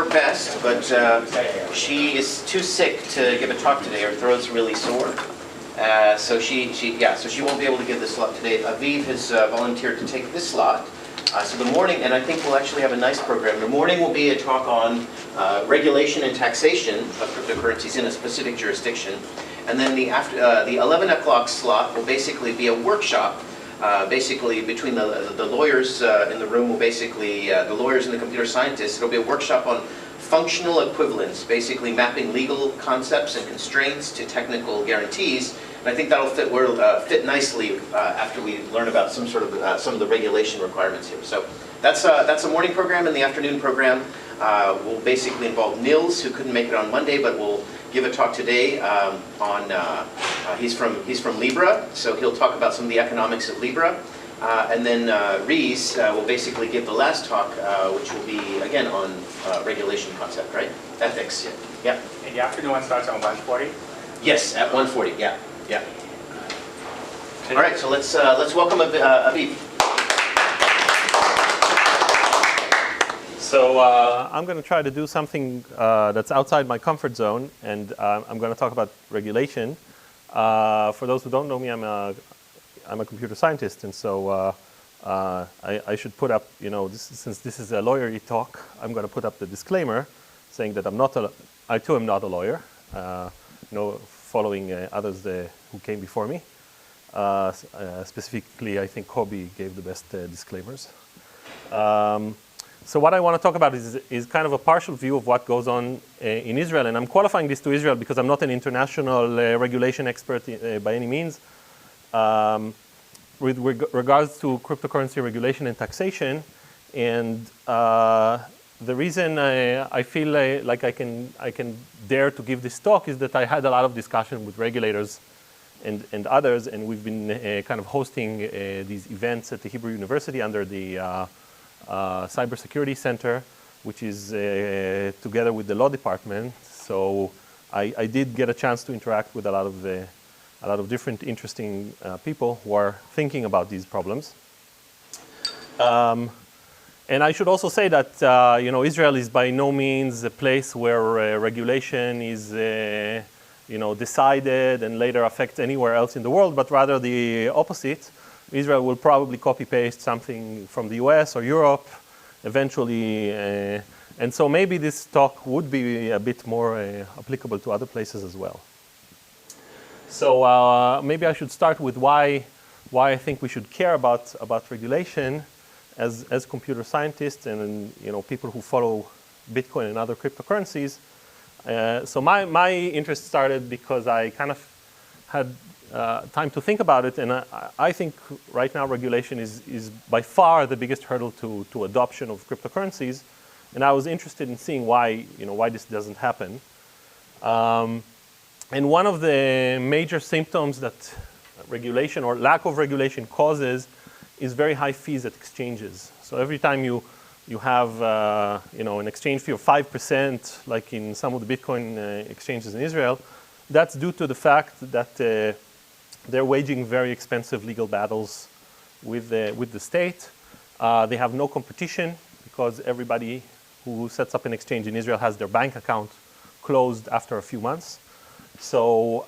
her best, but she is too sick to give a talk today. Her throat's really sore. So she won't be able to give this slot today. Aviv has volunteered to take this slot. So the morning, and I think we'll actually have a nice program. The morning will be a talk on regulation and taxation of cryptocurrencies in a specific jurisdiction. And then the 11 o'clock slot will basically be a workshop. Basically, between the lawyers in the room, the lawyers and the computer scientists, it'll be a workshop on functional equivalence, basically mapping legal concepts and constraints to technical guarantees. And I think that'll fit nicely after we learn about some of the regulation requirements here. So that's a morning program, and the afternoon program will basically involve Nils, who couldn't make it on Monday, but will give a talk today he's from Libra, so he'll talk about some of the economics of Libra. And then Rees will basically give the last talk, which will be, again, on regulation concept, right? Ethics, yeah. And the afternoon one starts on 1:40? Yes, at 1:40, yeah. All right, so let's welcome Aviv. So I'm going to try to do something that's outside my comfort zone, and I'm going to talk about regulation. For those who don't know me, I'm a computer scientist, and so I should put up, since this is a lawyery talk, I'm going to put up the disclaimer saying that I too am not a lawyer, following others who came before me. Specifically, I think Kobe gave the best disclaimers. So what I want to talk about is kind of a partial view of what goes on in Israel, and I'm qualifying this to Israel because I'm not an international regulation expert by any means. With regards to cryptocurrency regulation and taxation, and the reason I feel like I can dare to give this talk is that I had a lot of discussion with regulators and others, and we've been kind of hosting these events at the Hebrew University under the Cybersecurity Center, which is together with the law department. So I did get a chance to interact with a lot of different interesting people who are thinking about these problems. And I should also say that Israel is by no means a place where regulation is decided and later affects anywhere else in the world, but rather the opposite. Israel will probably copy-paste something from the US or Europe eventually. And so maybe this talk would be a bit more applicable to other places as well. So maybe I should start with why I think we should care about regulation as computer scientists and people who follow Bitcoin and other cryptocurrencies. So my interest started because I kind of had time to think about it, and I think right now regulation is by far the biggest hurdle to adoption of cryptocurrencies, and I was interested in seeing why this doesn't happen. And one of the major symptoms that regulation or lack of regulation causes is very high fees at exchanges. So every time you have an exchange fee of 5%, like in some of the Bitcoin exchanges in Israel, that's due to the fact that they're waging very expensive legal battles with the state. They have no competition because everybody who sets up an exchange in Israel has their bank account closed after a few months. So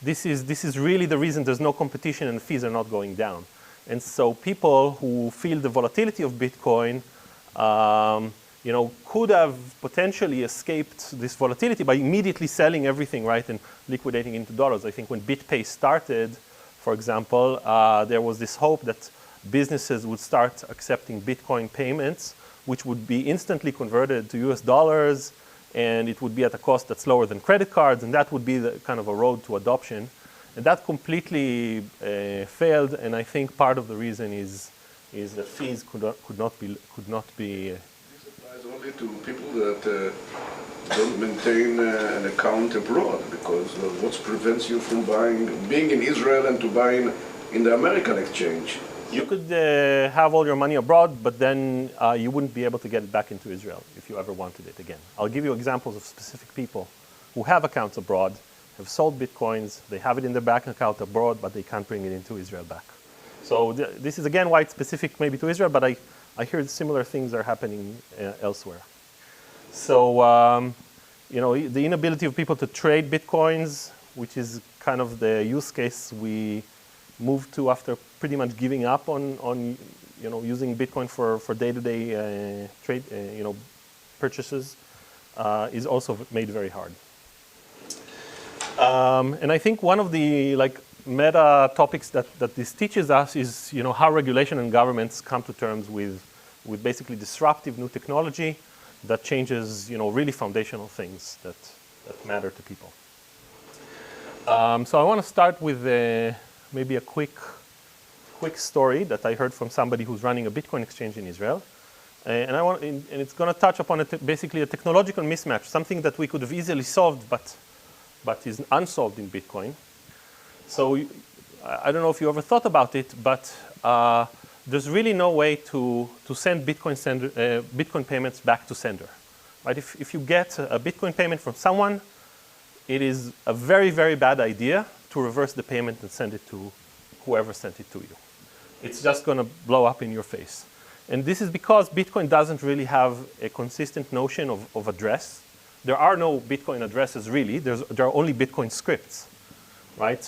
this is really the reason there's no competition and fees are not going down. And so people who feel the volatility of Bitcoin, could have potentially escaped this volatility by immediately selling everything, right, and liquidating into dollars. I think when BitPay started, for example, there was this hope that businesses would start accepting Bitcoin payments, which would be instantly converted to US dollars, and it would be at a cost that's lower than credit cards, and that would be the kind of a road to adoption. And that completely failed, and I think part of the reason is that fees could not be. This applies only to people that don't maintain an account abroad, because what prevents you from being in Israel and to buying in the American exchange? You could have all your money abroad, but then you wouldn't be able to get it back into Israel if you ever wanted it again. I'll give you examples of specific people who have accounts abroad, have sold Bitcoins, they have it in their bank account abroad, but they can't bring it into Israel back. So this is again why it's specific maybe to Israel, but I hear similar things are happening elsewhere. So, the inability of people to trade Bitcoins, which is kind of the use case we moved to after pretty much giving up on using Bitcoin for day-to-day trade, purchases, is also made very hard. And I think one of the meta topics that this teaches us is how regulation and governments come to terms with basically disruptive new technology that changes really foundational things that matter to people. So I want to start with maybe a quick story that I heard from somebody who's running a Bitcoin exchange in Israel. And it's going to touch upon basically a technological mismatch, something that we could have easily solved, but is unsolved in Bitcoin. So I don't know if you ever thought about it, but there's really no way to send Bitcoin payments back to sender. Right? If you get a Bitcoin payment from someone, it is a very, very bad idea to reverse the payment and send it to whoever sent it to you. It's just going to blow up in your face. And this is because Bitcoin doesn't really have a consistent notion of address. There are no Bitcoin addresses really. There are only Bitcoin scripts, right?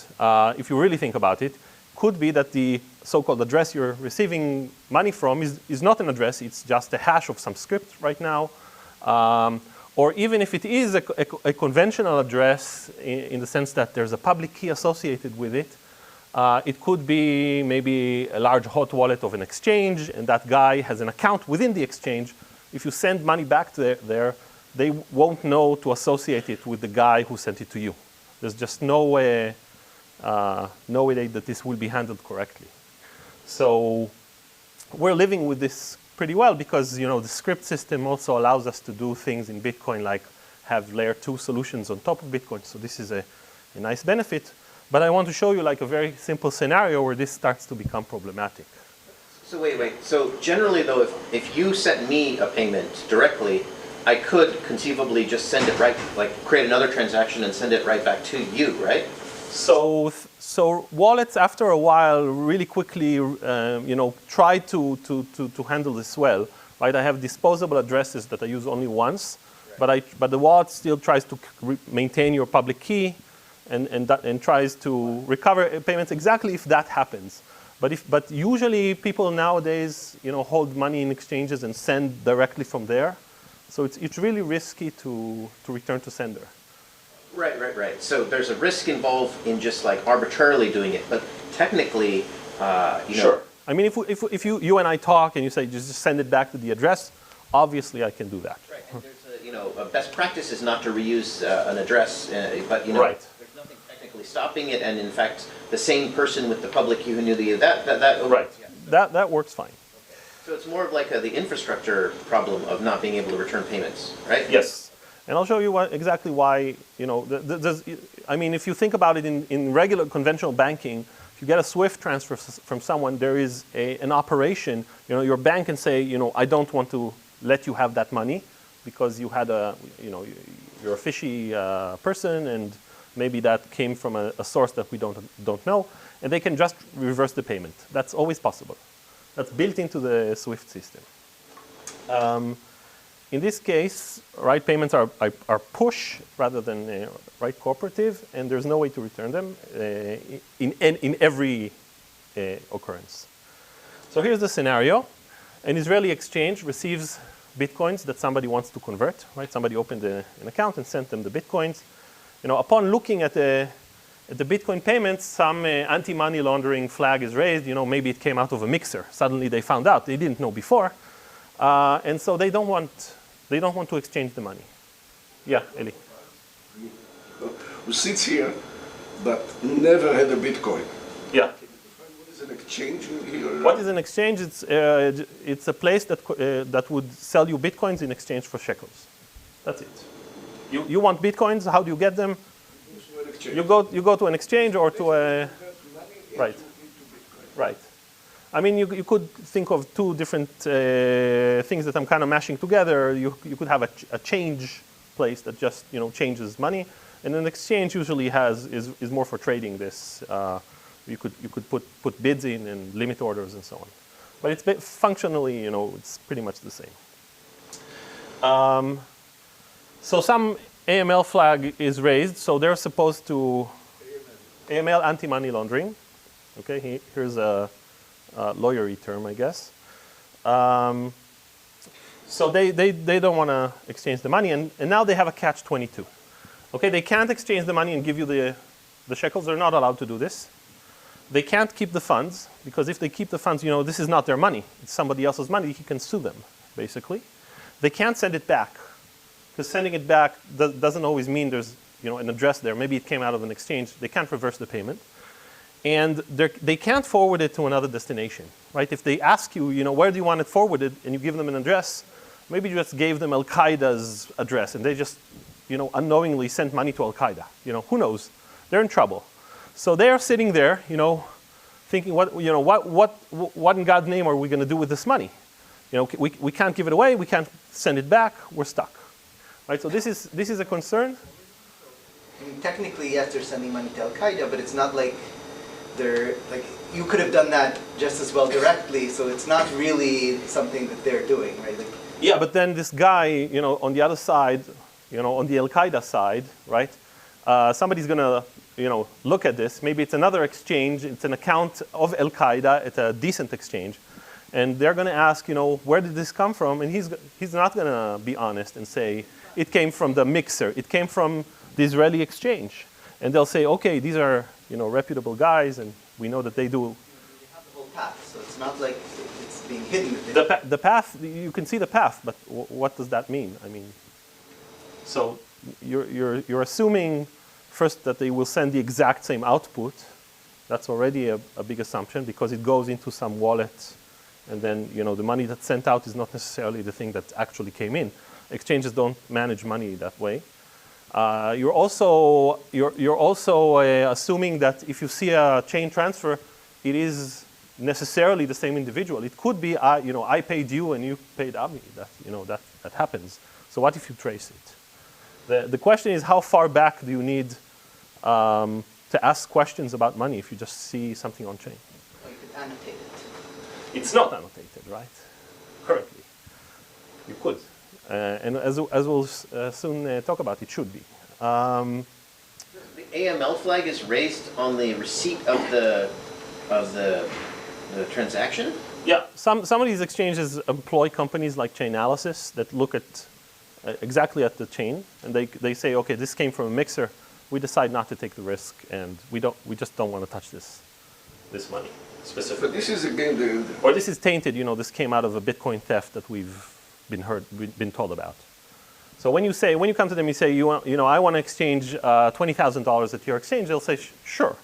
If you really think about it, could be that the so-called address you're receiving money from is not an address. It's just a hash of some script right now. Or even if it is a conventional address in the sense that there's a public key associated with it, it could be maybe a large hot wallet of an exchange, and that guy has an account within the exchange. If you send money back there, they won't know to associate it with the guy who sent it to you. There's just no way that this will be handled correctly. So we're living with this pretty well because the script system also allows us to do things in Bitcoin like have layer 2 solutions on top of Bitcoin. So this is a nice benefit. But I want to show you a very simple scenario where this starts to become problematic. So wait. So generally though, if you sent me a payment directly, I could conceivably just send it right, create another transaction and send it right back to you, right? So wallets, after a while, really quickly, try to handle this well, right? I have disposable addresses that I use only once, right. but the wallet still tries to maintain your public key, and tries to recover payments exactly if that happens. But usually people nowadays, hold money in exchanges and send directly from there. So it's really risky to return to sender. Right. So there's a risk involved in just arbitrarily doing it, but technically, Sure. I mean, if you and I talk and you say just send it back to the address, obviously I can do that. Right. And there's a best practice is not to reuse an address, but Right. There's nothing technically stopping it, and in fact, the same person with the public key who knew that Right. Yeah. That works fine. So it's more of the infrastructure problem of not being able to return payments, right? Yes. And I'll show you exactly why, I mean, if you think about it in regular conventional banking, if you get a SWIFT transfer from someone, there is an operation, your bank can say, I don't want to let you have that money because you had you're a fishy person and maybe that came from a source that we don't know, and they can just reverse the payment. That's always possible. That's built into the SWIFT system. In this case, right payments are push rather than right cooperative, and there's no way to return them in every occurrence. So here's the scenario. An Israeli exchange receives Bitcoins that somebody wants to convert. Right? Somebody opened an account and sent them the Bitcoins. Upon looking at the Bitcoin payments, some anti-money laundering flag is raised. Maybe it came out of a mixer. Suddenly they found out. They didn't know before. And so they don't want to exchange the money. Yeah, Eli. Who sits here but never had a Bitcoin. Yeah. What is an exchange here? What is an exchange? It's a place that would sell you Bitcoins in exchange for shekels. That's it. You want Bitcoins? How do you get them? You go to an exchange or to a right. Right. I mean, you could think of two different things that I'm kind of mashing together. You could have a change place that just changes money, and an exchange usually is more for trading this. You could put bids in and limit orders and so on, but it's functionally it's pretty much the same. So some AML flag is raised, so they're supposed to, AML, anti-money laundering. Okay, here's a lawyery term, I guess. So they don't want to exchange the money, and now they have a catch-22. Okay, they can't exchange the money and give you the shekels. They're not allowed to do this. They can't keep the funds, because if they keep the funds, this is not their money. It's somebody else's money. He can sue them, basically. They can't send it back, because sending it back doesn't always mean there's an address there. Maybe it came out of an exchange. They can't reverse the payment. And they can't forward it to another destination, right? If they ask you, where do you want it forwarded, and you give them an address, maybe you just gave them Al-Qaeda's address, and they just, unknowingly sent money to Al-Qaeda. Who knows? They're in trouble. So they're sitting there, thinking, what in God's name are we going to do with this money? We can't give it away. We can't send it back. We're stuck, right? So this is a concern. I mean, technically, yes, they're sending money to Al-Qaeda, but it's not like you could have done that just as well directly. So it's not really something that they're doing, right? Yeah, but then this guy, on the other side, on the Al-Qaeda side, right? Somebody's going to, look at this. Maybe it's another exchange. It's an account of Al-Qaeda. It's a decent exchange. And they're going to ask, where did this come from? And he's not going to be honest and say, it came from the mixer. It came from the Israeli exchange. And they'll say, okay, these are, reputable guys, and we know that they do. You have the whole path, so it's not like it's being hidden. The path, you can see the path, but what does that mean? I mean, so you're assuming first that they will send the exact same output. That's already a big assumption, because it goes into some wallet, and then the money that's sent out is not necessarily the thing that actually came in. Exchanges don't manage money that way. You're also assuming that if you see a chain transfer, it is necessarily the same individual. It could be I paid you and you paid Avi. That happens. So what if you trace it? The question is, how far back do you need to ask questions about money if you just see something on chain? Or you could annotate it. It's not annotated, right? Currently, you could. And as we'll soon talk about, it should be. The AML flag is raised on the receipt of the transaction? Yeah, some of these exchanges employ companies like Chainalysis that look at exactly at the chain, and they say, okay, this came from a mixer. We decide not to take the risk, and we just don't want to touch this money specifically. But this is again or this is tainted. This came out of a Bitcoin theft that we've been told about. So when you come to them, you say, I want to exchange $20,000 at your exchange. They'll say, sure.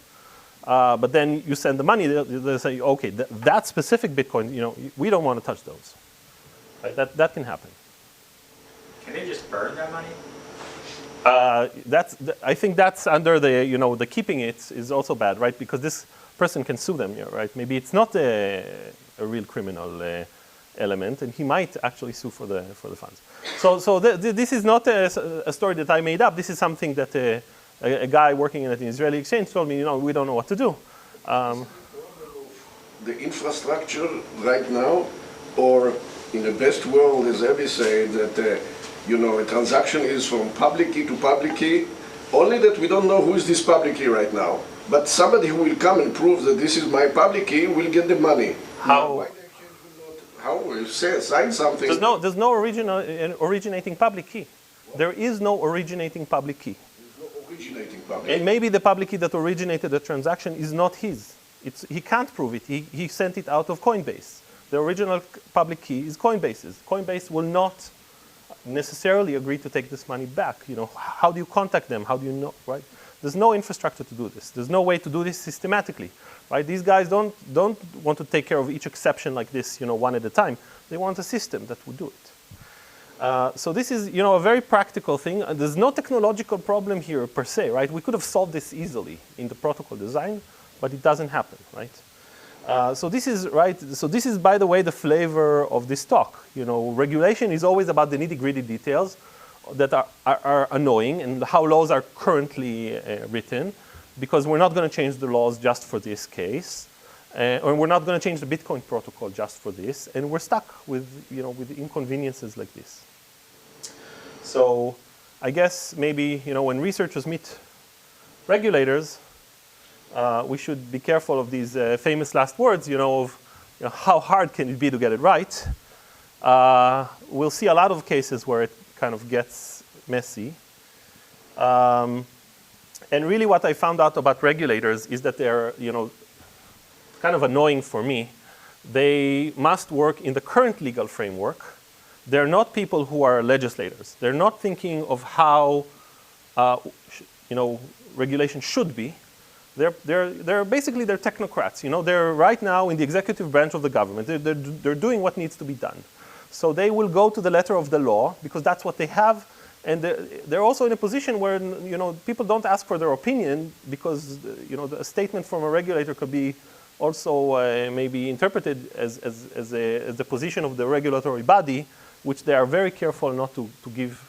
But then you send the money. They'll say, okay, that specific Bitcoin, we don't want to touch those. Right? That can happen. Can they just burn that money? I think that's under the keeping it is also bad, right? Because this person can sue them, right? Maybe it's not a real criminal element, and he might actually sue for the funds. So this is not a story that I made up. This is something that a guy working at an Israeli exchange told me. We don't know what to do. The infrastructure right now, or in the best world, as Avi said, that a transaction is from public key to public key. Only that we don't know who is this public key right now. But somebody who will come and prove that this is my public key will get the money. How? How will sign something? There's no originating public key. There is no originating public key. There's no originating public And maybe the public key that originated the transaction is not his. He can't prove it. He sent it out of Coinbase. The original public key is Coinbase's. Coinbase will not necessarily agree to take this money back. How do you contact them? How do you know, right? There's no infrastructure to do this. There's no way to do this systematically, right? These guys don't want to take care of each exception like this, one at a time. They want a system that would do it. So this is, a very practical thing. There's no technological problem here per se, right? We could have solved this easily in the protocol design, but it doesn't happen, right? So this is right. So this is, by the way, the flavor of this talk. Regulation is always about the nitty-gritty details that are annoying and how laws are currently written, because we're not going to change the laws just for this case, or we're not going to change the Bitcoin protocol just for this, and we're stuck with with inconveniences like this. So I guess maybe, when researchers meet regulators, we should be careful of these famous last words, of how hard can it be to get it right. We'll see a lot of cases where it kind of gets messy. And really what I found out about regulators is that they're, kind of annoying for me. They must work in the current legal framework. They're not people who are legislators. They're not thinking of how, regulation should be. They're basically technocrats. They're right now in the executive branch of the government. They're doing what needs to be done. So they will go to the letter of the law because that's what they have. And they're also in a position where people don't ask for their opinion because a statement from a regulator could be also maybe interpreted as the position of the regulatory body, which they are very careful not to give.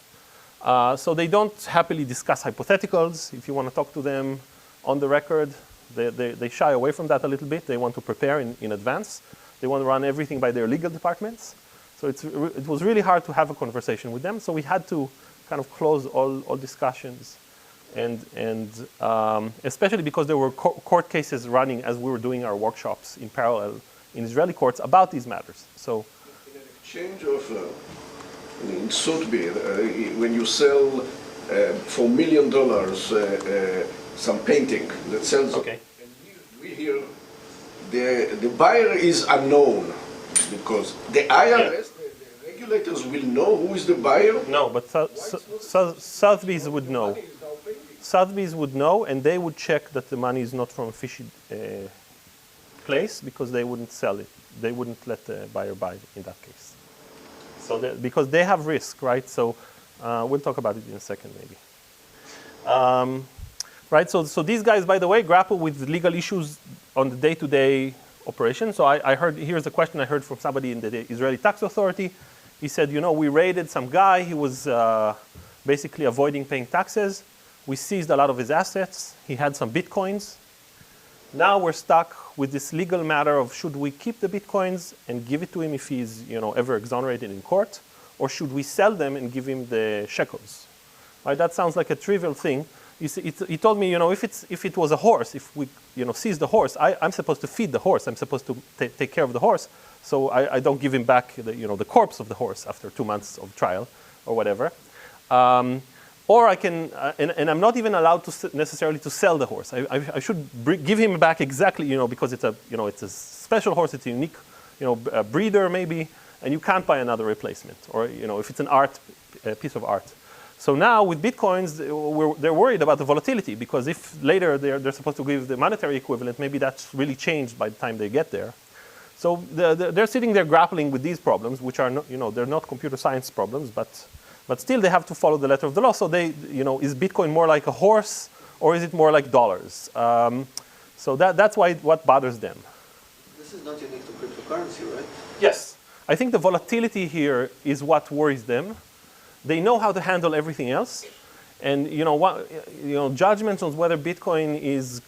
So they don't happily discuss hypotheticals. If you want to talk to them on the record, they shy away from that a little bit. They want to prepare in advance. They want to run everything by their legal departments. So it was really hard to have a conversation with them. So we had to kind of close all discussions, and especially because there were court cases running as we were doing our workshops in parallel in Israeli courts about these matters. So, in an exchange of in Sotheby, when you sell for $1 million some painting that sells, okay. And we hear the buyer is unknown because the IRS. Regulators will know who is the buyer? No, but Sotheby's would know. Sotheby's would know, and they would check that the money is not from a fishy place because they wouldn't sell it. They wouldn't let the buyer buy it in that case. So because they have risk, right? So we'll talk about it in a second, maybe. Right. So these guys, by the way, grapple with legal issues on the day-to-day operation. So I heard, here's a question I heard from somebody in the Israeli tax authority. He said, we raided some guy. He was basically avoiding paying taxes. We seized a lot of his assets. He had some bitcoins. Now we're stuck with this legal matter of should we keep the bitcoins and give it to him if he's ever exonerated in court, or should we sell them and give him the shekels? Right? That sounds like a trivial thing. He told me, if it was a horse, if we seize the horse, I'm supposed to feed the horse. I'm supposed to take care of the horse. So I don't give him back the corpse of the horse after 2 months of trial or whatever. Or I can, and I'm not even allowed to necessarily to sell the horse. I should give him back exactly, because it's a special horse. It's a unique, breeder maybe, and you can't buy another replacement. Or if it's a piece of art. So now with bitcoins, they're worried about the volatility because if later they're supposed to give the monetary equivalent, maybe that's really changed by the time they get there. So they're sitting there grappling with these problems, which are not, they're not computer science problems, but still they have to follow the letter of the law. So is Bitcoin more like a horse or is it more like dollars? So that's what bothers them. This is not unique to cryptocurrency, right? Yes. I think the volatility here is what worries them. They know how to handle everything else, and judgments on whether Bitcoin is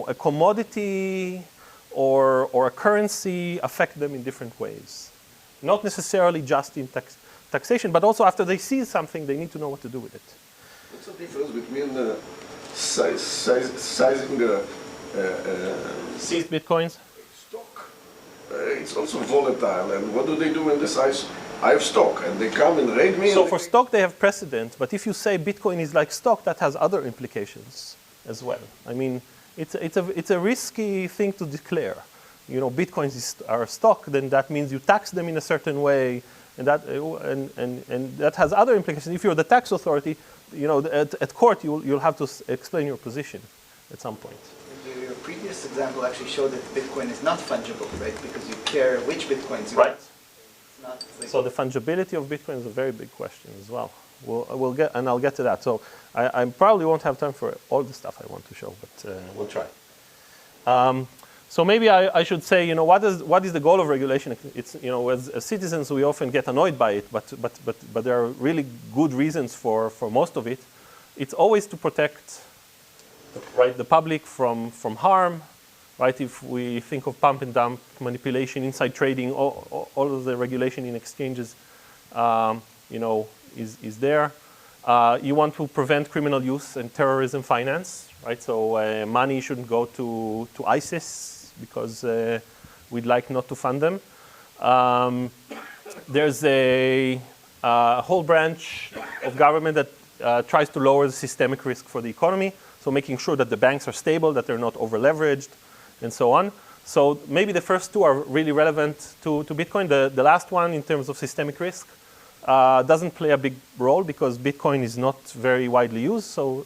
a commodity or a currency affect them in different ways. Not necessarily just in taxation, but also after they see something, they need to know what to do with it. What's the difference between sizing seized Bitcoins? stock? It's also volatile, and what do they do when they size? I have stock, and they come and raid me. So for stock, they have precedent. But if you say Bitcoin is like stock, that has other implications as well. I mean, it's a risky thing to declare. Bitcoins are stock, then that means you tax them in a certain way, and that has other implications. If you're the tax authority, at court you'll have to explain your position at some point. Your previous example actually showed that Bitcoin is not fungible, right? Because you care which Bitcoins you right. want. So the fungibility of Bitcoin is a very big question as well. I'll get to that. So I probably won't have time for all the stuff I want to show, but we'll try. So maybe I should say, what is the goal of regulation? It's as citizens we often get annoyed by it, but there are really good reasons for most of it. It's always to protect the public from harm. Right, if we think of pump and dump, manipulation, inside trading, all of the regulation in exchanges, is there. You want to prevent criminal use and terrorism finance, right? So money shouldn't go to ISIS because we'd like not to fund them. There's a whole branch of government that tries to lower the systemic risk for the economy. So making sure that the banks are stable, that they're not over-leveraged, and so on. So maybe the first two are really relevant to Bitcoin. The last one, in terms of systemic risk, doesn't play a big role because Bitcoin is not very widely used. So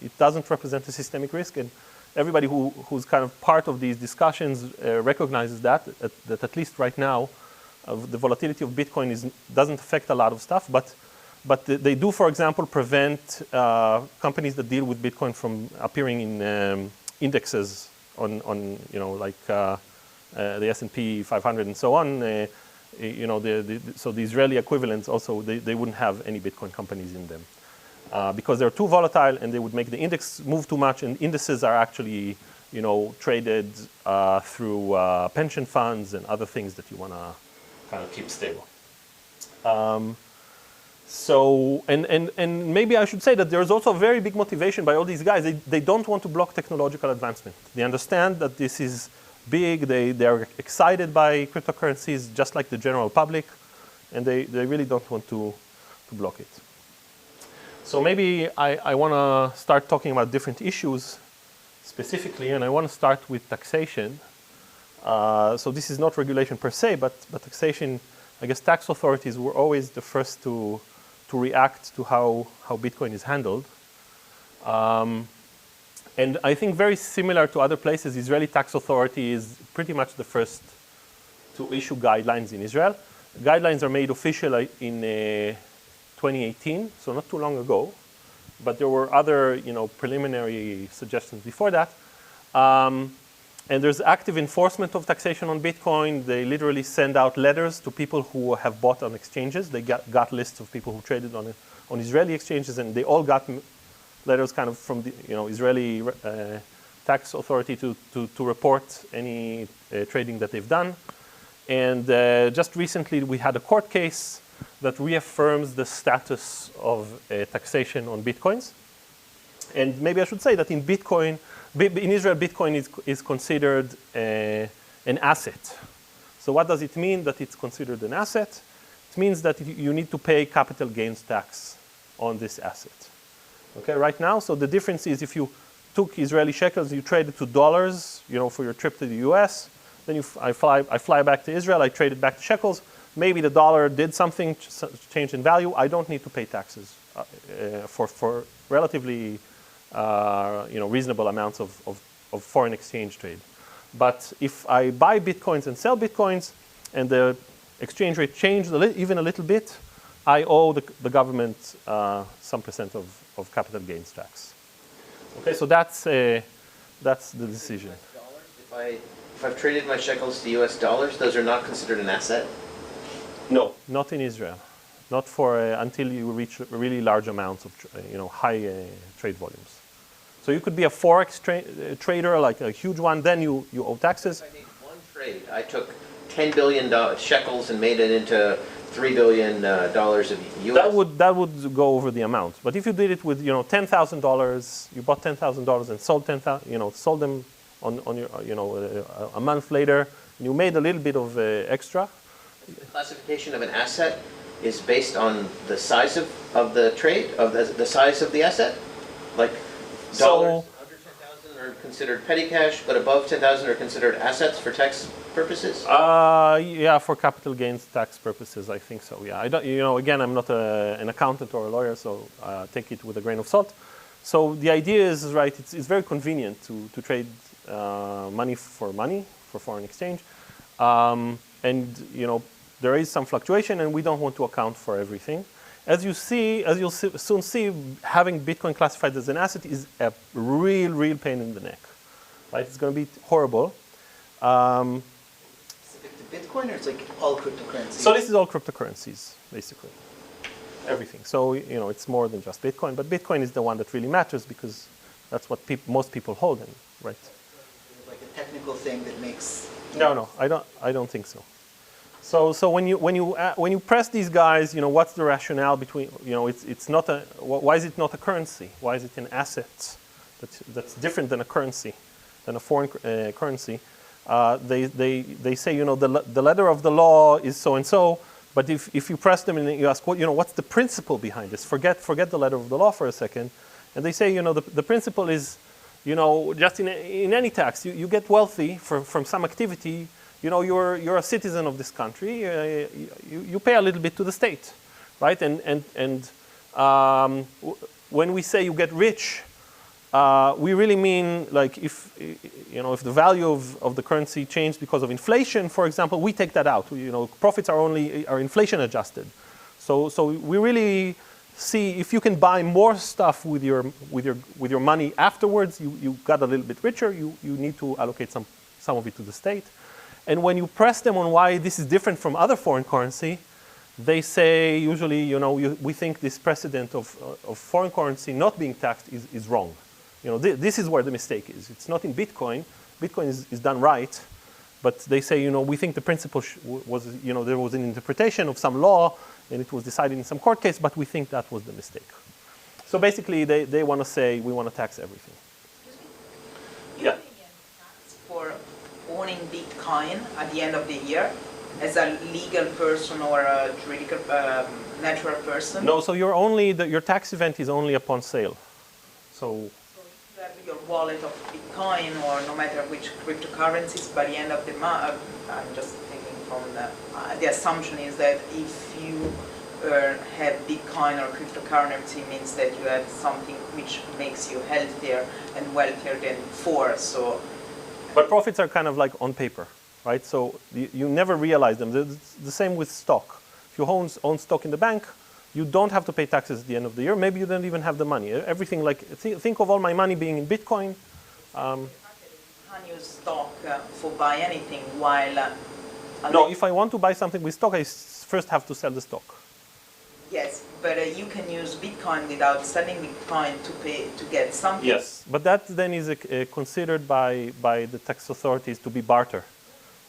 it doesn't represent a systemic risk. And everybody who's kind of part of these discussions recognizes that at least right now, the volatility of Bitcoin doesn't affect a lot of stuff. But they do, for example, prevent companies that deal with Bitcoin from appearing in indexes on like the S&P 500 and so on. So the Israeli equivalents also, they wouldn't have any Bitcoin companies in them because they're too volatile and they would make the index move too much. And indices are actually, traded through pension funds and other things that you want to kind of keep stable. So, and maybe I should say that there's also a very big motivation by all these guys. They don't want to block technological advancement. They understand that this is big. They are excited by cryptocurrencies, just like the general public, and they really don't want to block it. So maybe I want to start talking about different issues specifically, and I want to start with taxation. So this is not regulation per se, but taxation. I guess tax authorities were always the first to react to how Bitcoin is handled. And I think very similar to other places, Israeli tax authority is pretty much the first to issue guidelines in Israel. Guidelines are made official in 2018, so not too long ago. But there were other preliminary suggestions before that. And there's active enforcement of taxation on Bitcoin. They literally send out letters to people who have bought on exchanges. They got lists of people who traded on Israeli exchanges, and they all got letters kind of from the Israeli tax authority to report any trading that they've done. And just recently we had a court case that reaffirms the status of taxation on Bitcoins. And maybe I should say that in Israel, Bitcoin is considered an asset. So what does it mean that it's considered an asset? It means that you need to pay capital gains tax on this asset. Okay, right now, so the difference is if you took Israeli shekels, you traded to dollars, for your trip to the US, then I fly back to Israel, I trade it back to shekels. Maybe the dollar did something, changed in value. I don't need to pay taxes for relatively reasonable amounts of foreign exchange trade. But if I buy Bitcoins and sell Bitcoins and the exchange rate changed even a little bit, I owe the government some percent of capital gains tax. Okay, so that's the decision. If I've traded my shekels to US dollars, those are not considered an asset? No, not in Israel. Not for until you reach really large amounts of high trade volumes. So you could be a forex trader, like a huge one. Then you owe taxes. If I made one trade, I took $10 billion shekels and made it into $3 billion of US. That would go over the amount. But if you did it with $10,000, you bought $10,000 and sold sold them on your a month later, you made a little bit of extra. The classification of an asset is based on the size of the trade, of the size of the asset? Like dollars under 10,000 are considered petty cash, but above 10,000 are considered assets for tax purposes? Yeah, for capital gains tax purposes, I think so. Yeah, I don't. Again, I'm not an accountant or a lawyer, so take it with a grain of salt. So the idea is right. It's very convenient to trade money for foreign exchange, and there is some fluctuation, and we don't want to account for everything. As you'll soon see, having Bitcoin classified as an asset is a real pain in the neck. Right? It's going to be horrible. Specific to Bitcoin, or it's like all cryptocurrencies? So this is all cryptocurrencies, basically. Everything. So it's more than just Bitcoin, but Bitcoin is the one that really matters because that's what most people hold in, right? Like a technical thing that makes. No, I don't think so. So when you press these guys, what's the rationale between, it's not a, why is it not a currency? Why is it an asset that's different than a currency, than a foreign currency? They say, the letter of the law is so and so, but if you press them and you ask, what's the principle behind this? Forget the letter of the law for a second, and they say, the principle is, just in any tax, you get wealthy from some activity. You're a citizen of this country. You pay a little bit to the state, right? And when we say you get rich, we really mean like if the value of the currency changed because of inflation, for example, we take that out. Profits are inflation adjusted. So we really see if you can buy more stuff with your money afterwards, you got a little bit richer. You need to allocate some of it to the state. And when you press them on why this is different from other foreign currency, they say usually, we think this precedent of foreign currency not being taxed is wrong. This is where the mistake is. It's not in Bitcoin. Bitcoin is done right, but they say, we think the principle was, there was an interpretation of some law, and it was decided in some court case, but we think that was the mistake. So basically, they want to say we want to tax everything. Yeah. For owning Bitcoin at the end of the year as a legal person or a juridical natural person? No, so your tax event is only upon sale. So you have your wallet of Bitcoin or no matter which cryptocurrencies by the end of the month. I'm just thinking from the assumption is that if you have Bitcoin or cryptocurrency means that you have something which makes you healthier and wealthier than before. So. But profits are kind of like on paper, right? So you never realize them. It's the same with stock. If you own stock in the bank, you don't have to pay taxes at the end of the year. Maybe you don't even have the money. Everything like, think of all my money being in Bitcoin. Can you stock for buy anything while... No, if I want to buy something with stock, I first have to sell the stock. Yes, but you can use Bitcoin without selling Bitcoin to get something. Yes, but that then is considered by the tax authorities to be barter.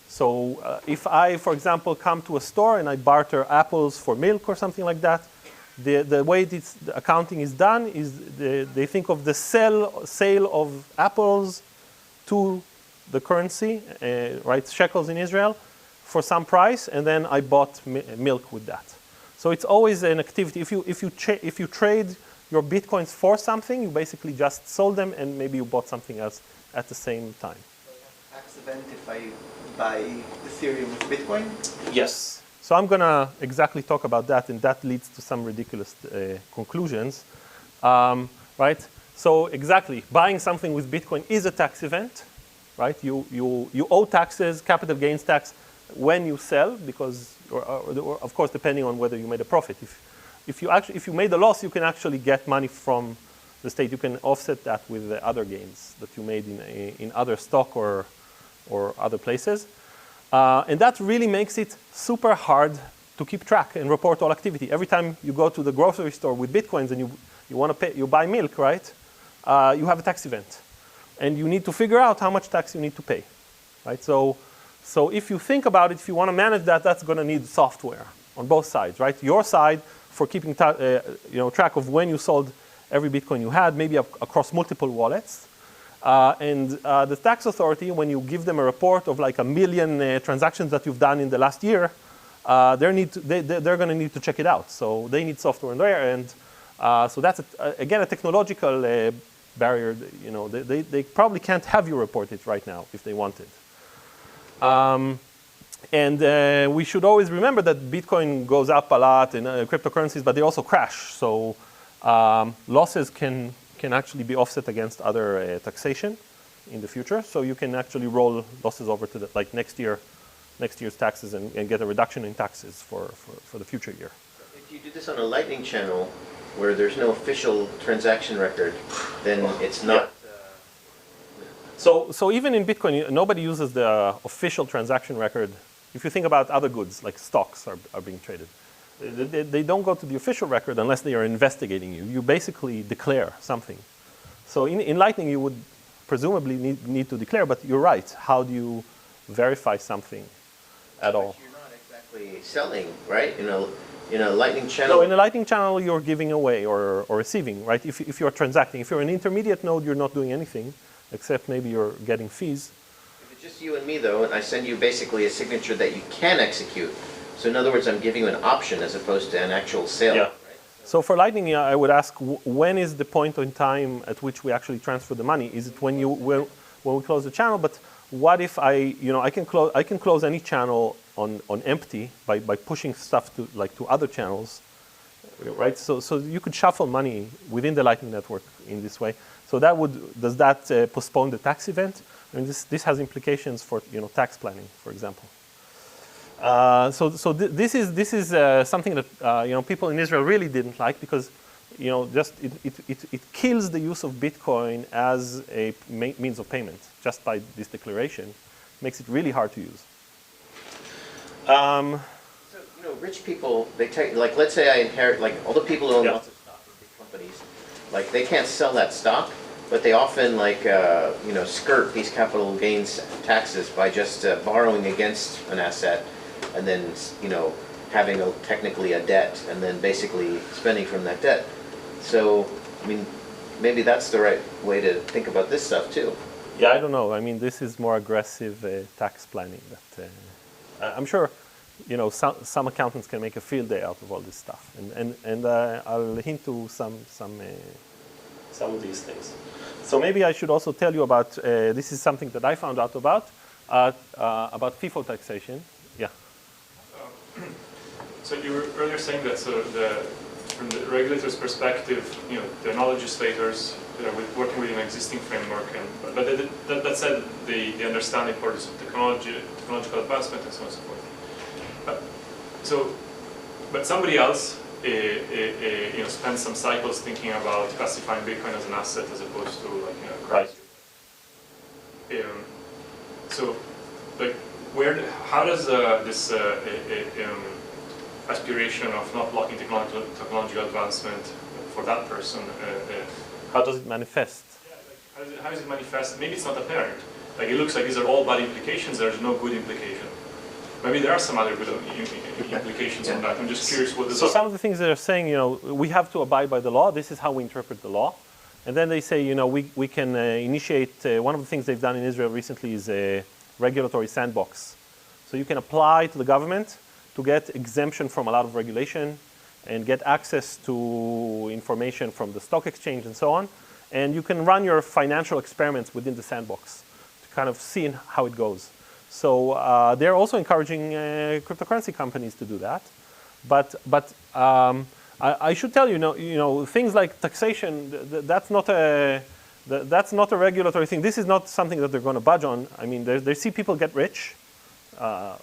So if I, for example, come to a store and I barter apples for milk or something like that, the way the accounting is done is they think of the sale of apples to the currency, right, shekels in Israel, for some price, and then I bought milk with that. So it's always an activity. If you trade your Bitcoins for something, you basically just sold them and maybe you bought something else at the same time. Tax event if I buy Ethereum with Bitcoin? Yes. So I'm going to exactly talk about that, and that leads to some ridiculous conclusions. Right? So exactly, buying something with Bitcoin is a tax event. Right? You owe taxes, capital gains tax, when you sell, because, or of course, depending on whether you made a profit. If you made a loss, you can actually get money from the state. You can offset that with the other gains that you made in other stock or other places. And that really makes it super hard to keep track and report all activity. Every time you go to the grocery store with Bitcoins and you want to pay, you buy milk, right? You have a tax event. And you need to figure out how much tax you need to pay, right? So if you think about it, if you want to manage that, that's going to need software on both sides, right? Your side for keeping track of when you sold every Bitcoin you had, maybe across multiple wallets. And the tax authority, when you give them a report of like 1 million transactions that you've done in the last year, they're going to need to check it out. So they need software in there. And so that's, again, a technological barrier. They probably can't have you report it right now if they wanted. And we should always remember that Bitcoin goes up a lot in cryptocurrencies, but they also crash. So losses can actually be offset against other taxation in the future. So you can actually roll losses over to like next year's taxes and get a reduction in taxes for the future year. If you do this on a Lightning channel where there's no official transaction record, then it's not. Yeah. So even in Bitcoin, nobody uses the official transaction record. If you think about other goods, like stocks are being traded, they don't go to the official record unless they are investigating you. You basically declare something. So in Lightning, you would presumably need to declare, but you're right. How do you verify something at all? You're not exactly Actually selling, right? In a Lightning channel. No, in a Lightning channel, you're giving away or receiving, right? If you're transacting. If you're an intermediate node, you're not doing anything, except maybe you're getting fees. If it's just you and me, though, and I send you basically a signature that you can execute. So in other words, I'm giving you an option as opposed to an actual sale. Yeah. Right? So for Lightning, I would ask, when is the point in time at which we actually transfer the money? Is it when we close the channel? But what if I can close any channel on empty by pushing stuff to other channels, right? So you could shuffle money within the Lightning Network in this way. So does that postpone the tax event? I mean, this has implications for tax planning, for example. This is something that people in Israel really didn't like, because it kills the use of Bitcoin as a means of payment just by this declaration. Makes it really hard to use. So rich people, they take, like, let's say I inherit, like, all the people who own lots of stock in big companies, like, they can't sell that stock, but they often, like, skirt these capital gains taxes by just borrowing against an asset, and then, having technically a debt, and then basically spending from that debt. So, I mean, maybe that's the right way to think about this stuff too. Yeah, I don't know. I mean, this is more aggressive tax planning. That I'm sure, some accountants can make a field day out of all this stuff, and I'll hint to some of these things. So maybe I should also tell you about this is something that I found out about FIFO taxation. Yeah. So you were earlier saying that from the regulator's perspective, they're not legislators, they're working within an existing framework, but that said, they understand the importance of technological advancement and so on and so forth. But somebody else spends some cycles thinking about classifying Bitcoin as an asset as opposed to a currency. How does this aspiration of not blocking technological advancement for that person? How does it manifest? Yeah, how does it manifest? Maybe it's not apparent. Like, it looks like these are all bad implications. There's no good implication. Maybe there are some other good implications on that. I'm just curious what. So some of the things they're saying, we have to abide by the law. This is how we interpret the law. And then they say, we can initiate. One of the things they've done in Israel recently is a regulatory sandbox. So you can apply to the government to get exemption from a lot of regulation and get access to information from the stock exchange and so on. And you can run your financial experiments within the sandbox to kind of see how it goes. So they're also encouraging cryptocurrency companies to do that. But I should tell you, things like taxation, that's not a regulatory thing. This is not something that they're going to budge on. I mean, they see people get rich,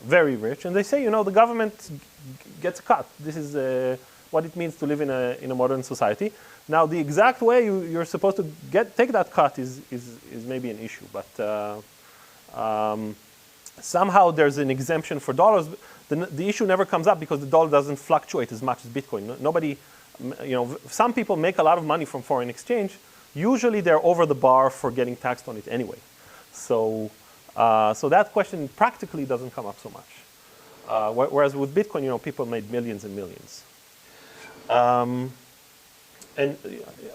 very rich, and they say, the government gets a cut. This is what it means to live in a modern society. Now, the exact way you're supposed to take that cut is maybe an issue, but somehow there's an exemption for dollars. The issue never comes up because the dollar doesn't fluctuate as much as Bitcoin. Nobody, some people make a lot of money from foreign exchange. Usually they're over the bar for getting taxed on it anyway. So that question practically doesn't come up so much. Whereas with Bitcoin, people made millions and millions. And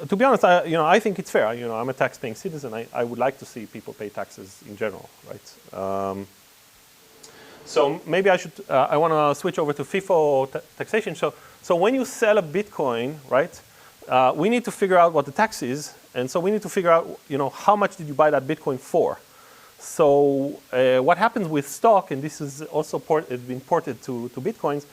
to be honest, I think it's fair. I'm a tax-paying citizen. I would like to see people pay taxes in general, right? So maybe I want to switch over to FIFO taxation. So when you sell a Bitcoin, right, we need to figure out what the tax is, and so we need to figure out, how much did you buy that Bitcoin for? So what happens with stock, and this is also been ported to Bitcoins,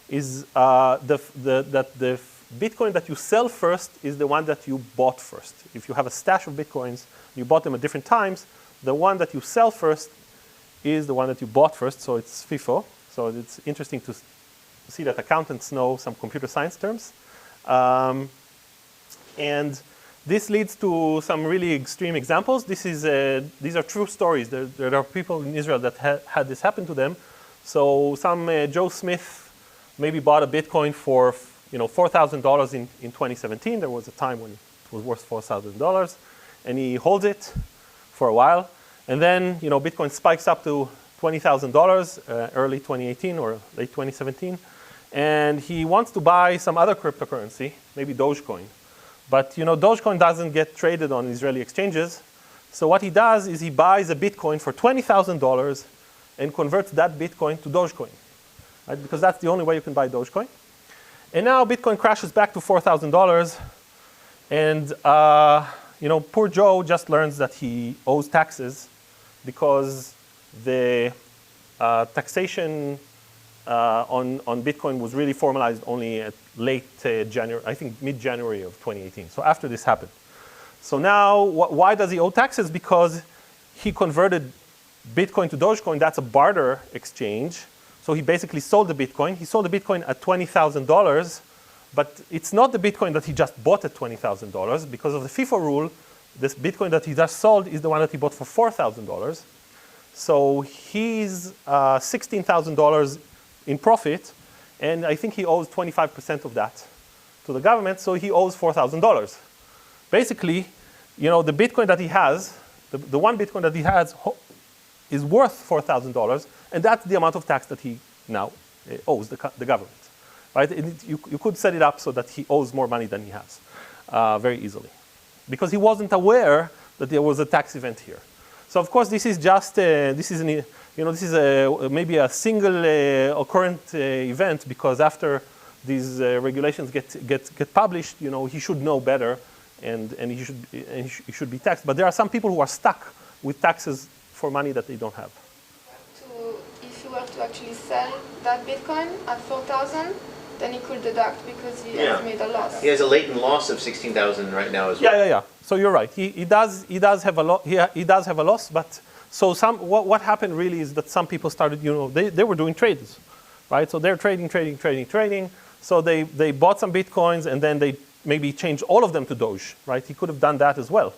is that the Bitcoin that you sell first is the one that you bought first. If you have a stash of Bitcoins, you bought them at different times, the one that you sell first is the one that you bought first, so it's FIFO. So it's interesting to see that accountants know some computer science terms. And this leads to some really extreme examples. These are true stories. There are people in Israel that had this happen to them. So some Joe Smith maybe bought a Bitcoin for $4,000 in 2017. There was a time when it was worth $4,000, and he holds it for a while, and then Bitcoin spikes up to $20,000 early 2018 or late 2017, and he wants to buy some other cryptocurrency, maybe Dogecoin. But Dogecoin doesn't get traded on Israeli exchanges. So what he does is he buys a Bitcoin for $20,000 and converts that Bitcoin to Dogecoin, right? Because that's the only way you can buy Dogecoin. And now Bitcoin crashes back to $4,000, and poor Joe just learns that he owes taxes because the taxation on Bitcoin was really formalized only at late January, I think mid-January of 2018. So after this happened. So now, why does he owe taxes? Because he converted Bitcoin to Dogecoin. That's a barter exchange. So he basically sold the Bitcoin. He sold the Bitcoin at $20,000, but it's not the Bitcoin that he just bought at $20,000. Because of the FIFO rule, this Bitcoin that he just sold is the one that he bought for $4,000. So he's $16,000 in profit, and I think he owes 25% of that to the government, so he owes $4,000. Basically, the Bitcoin that he has, the one Bitcoin that he has is worth $4,000, and that's the amount of tax that he now owes the government. Right? And you could set it up so that he owes more money than he has very easily, because he wasn't aware that there was a tax event here. So of course, this is just maybe a single occurrent event, because after these regulations get published, he should know better, and he should be taxed. But there are some people who are stuck with taxes for money that they don't have. If you were to actually sell that Bitcoin at 4,000, then he could deduct because he has made a loss. He has a latent loss of 16,000 right now as well. Yeah. So you're right. He does have a loss. He does have a loss. But so what happened really is that some people started. They were doing trades, right? So they're trading. So they bought some Bitcoins, and then they maybe changed all of them to Doge, right? He could have done that as well,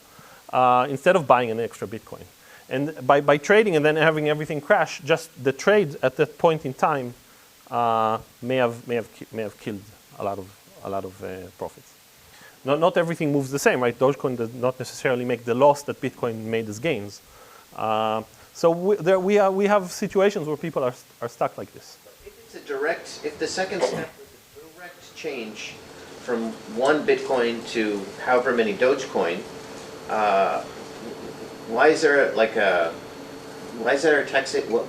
instead of buying an extra Bitcoin. And by trading and then having everything crash, just the trade at that point in time may have killed a lot of profits. Not everything moves the same, right? Dogecoin does not necessarily make the loss that Bitcoin made as gains. So we have situations where people are stuck like this. If the second step is a direct change from one Bitcoin to however many Dogecoin, why is there a tax? What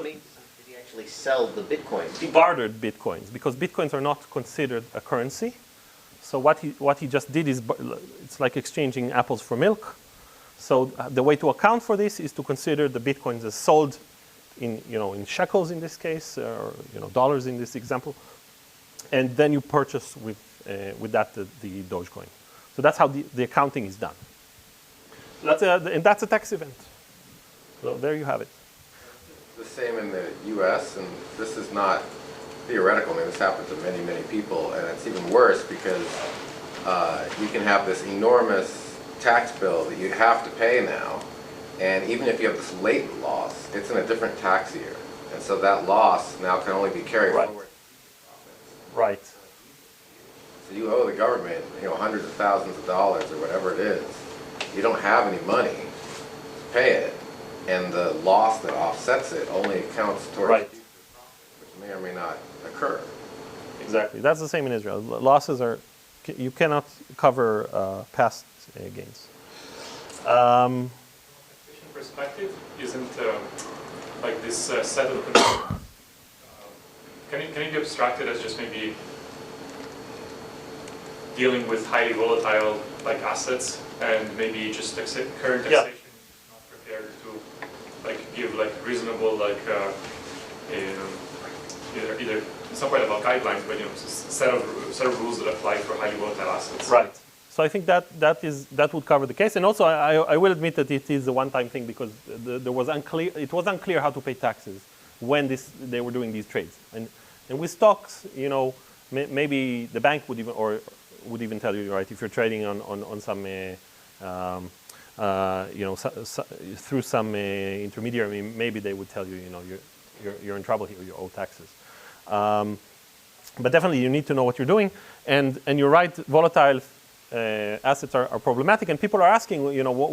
means did he actually sell the Bitcoins? He bartered Bitcoins because Bitcoins are not considered a currency. So what he just did is it's like exchanging apples for milk. So the way to account for this is to consider the Bitcoins as sold in shekels in this case, or dollars in this example, and then you purchase with that the Dogecoin. So that's how the accounting is done. And that's a tax event. So there you have it. The same in the U.S., and this is not theoretical. I mean, this happens to many, many people, and it's even worse because you can have this enormous tax bill that you have to pay now, and even if you have this latent loss, it's in a different tax year, and so that loss now can only be carried forward. Right. So you owe the government, hundreds of thousands of dollars or whatever it is. You don't have any money to pay it, and the loss that offsets it only accounts towards right. Which may or may not occur. Exactly. That's the same in Israel. Losses you cannot cover past gains. Perspective isn't like this set of controls. Can it be abstracted as just maybe dealing with highly volatile assets, and maybe just current taxation is not prepared to give reasonable either it's not quite about guidelines, but set of rules that apply for highly volatile assets. Right. So I think that would cover the case, and also I will admit that it is a one-time thing because it was unclear how to pay taxes when they were doing these trades, and with stocks, maybe the bank would even tell you, right, if you're trading on some through some intermediary, maybe they would tell you, you're in trouble here, you owe taxes. But definitely you need to know what you're doing, and you're right, volatile assets are problematic, and people are asking,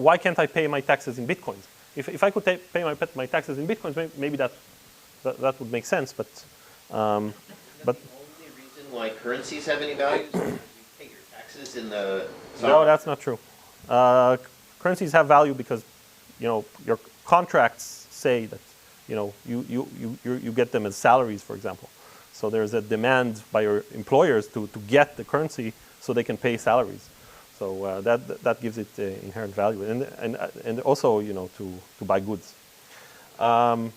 why can't I pay my taxes in Bitcoins? If I could pay my taxes in bitcoins, maybe that would make sense. But The only reason why currencies have any value is because you pay your taxes in the. no, that's not true. Currencies have value because your contracts say that you get them as salaries, for example. So there's a demand by your employers to get the currency so they can pay salaries. So that gives it inherent value, and also to buy goods. One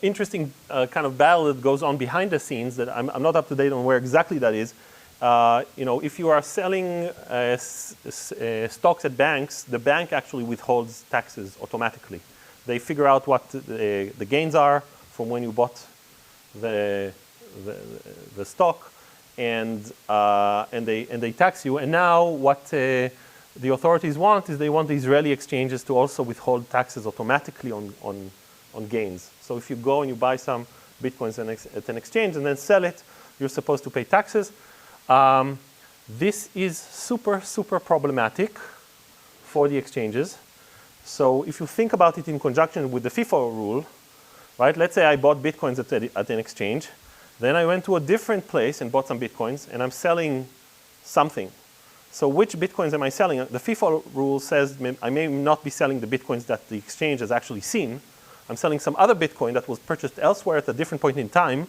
interesting kind of battle that goes on behind the scenes that I'm not up to date on where exactly that is. If you are selling stocks at banks, the bank actually withholds taxes automatically. They figure out what the gains are from when you bought the stock, and they tax you. And now what the authorities want is they want the Israeli exchanges to also withhold taxes automatically on gains. So if you go and you buy some bitcoins at an exchange and then sell it, you're supposed to pay taxes. This is super, super problematic for the exchanges. So if you think about it in conjunction with the FIFO rule, right? Let's say I bought bitcoins at an exchange. Then I went to a different place and bought some bitcoins, and I'm selling something. So which bitcoins am I selling? The FIFO rule says I may not be selling the bitcoins that the exchange has actually seen. I'm selling some other bitcoin that was purchased elsewhere at a different point in time.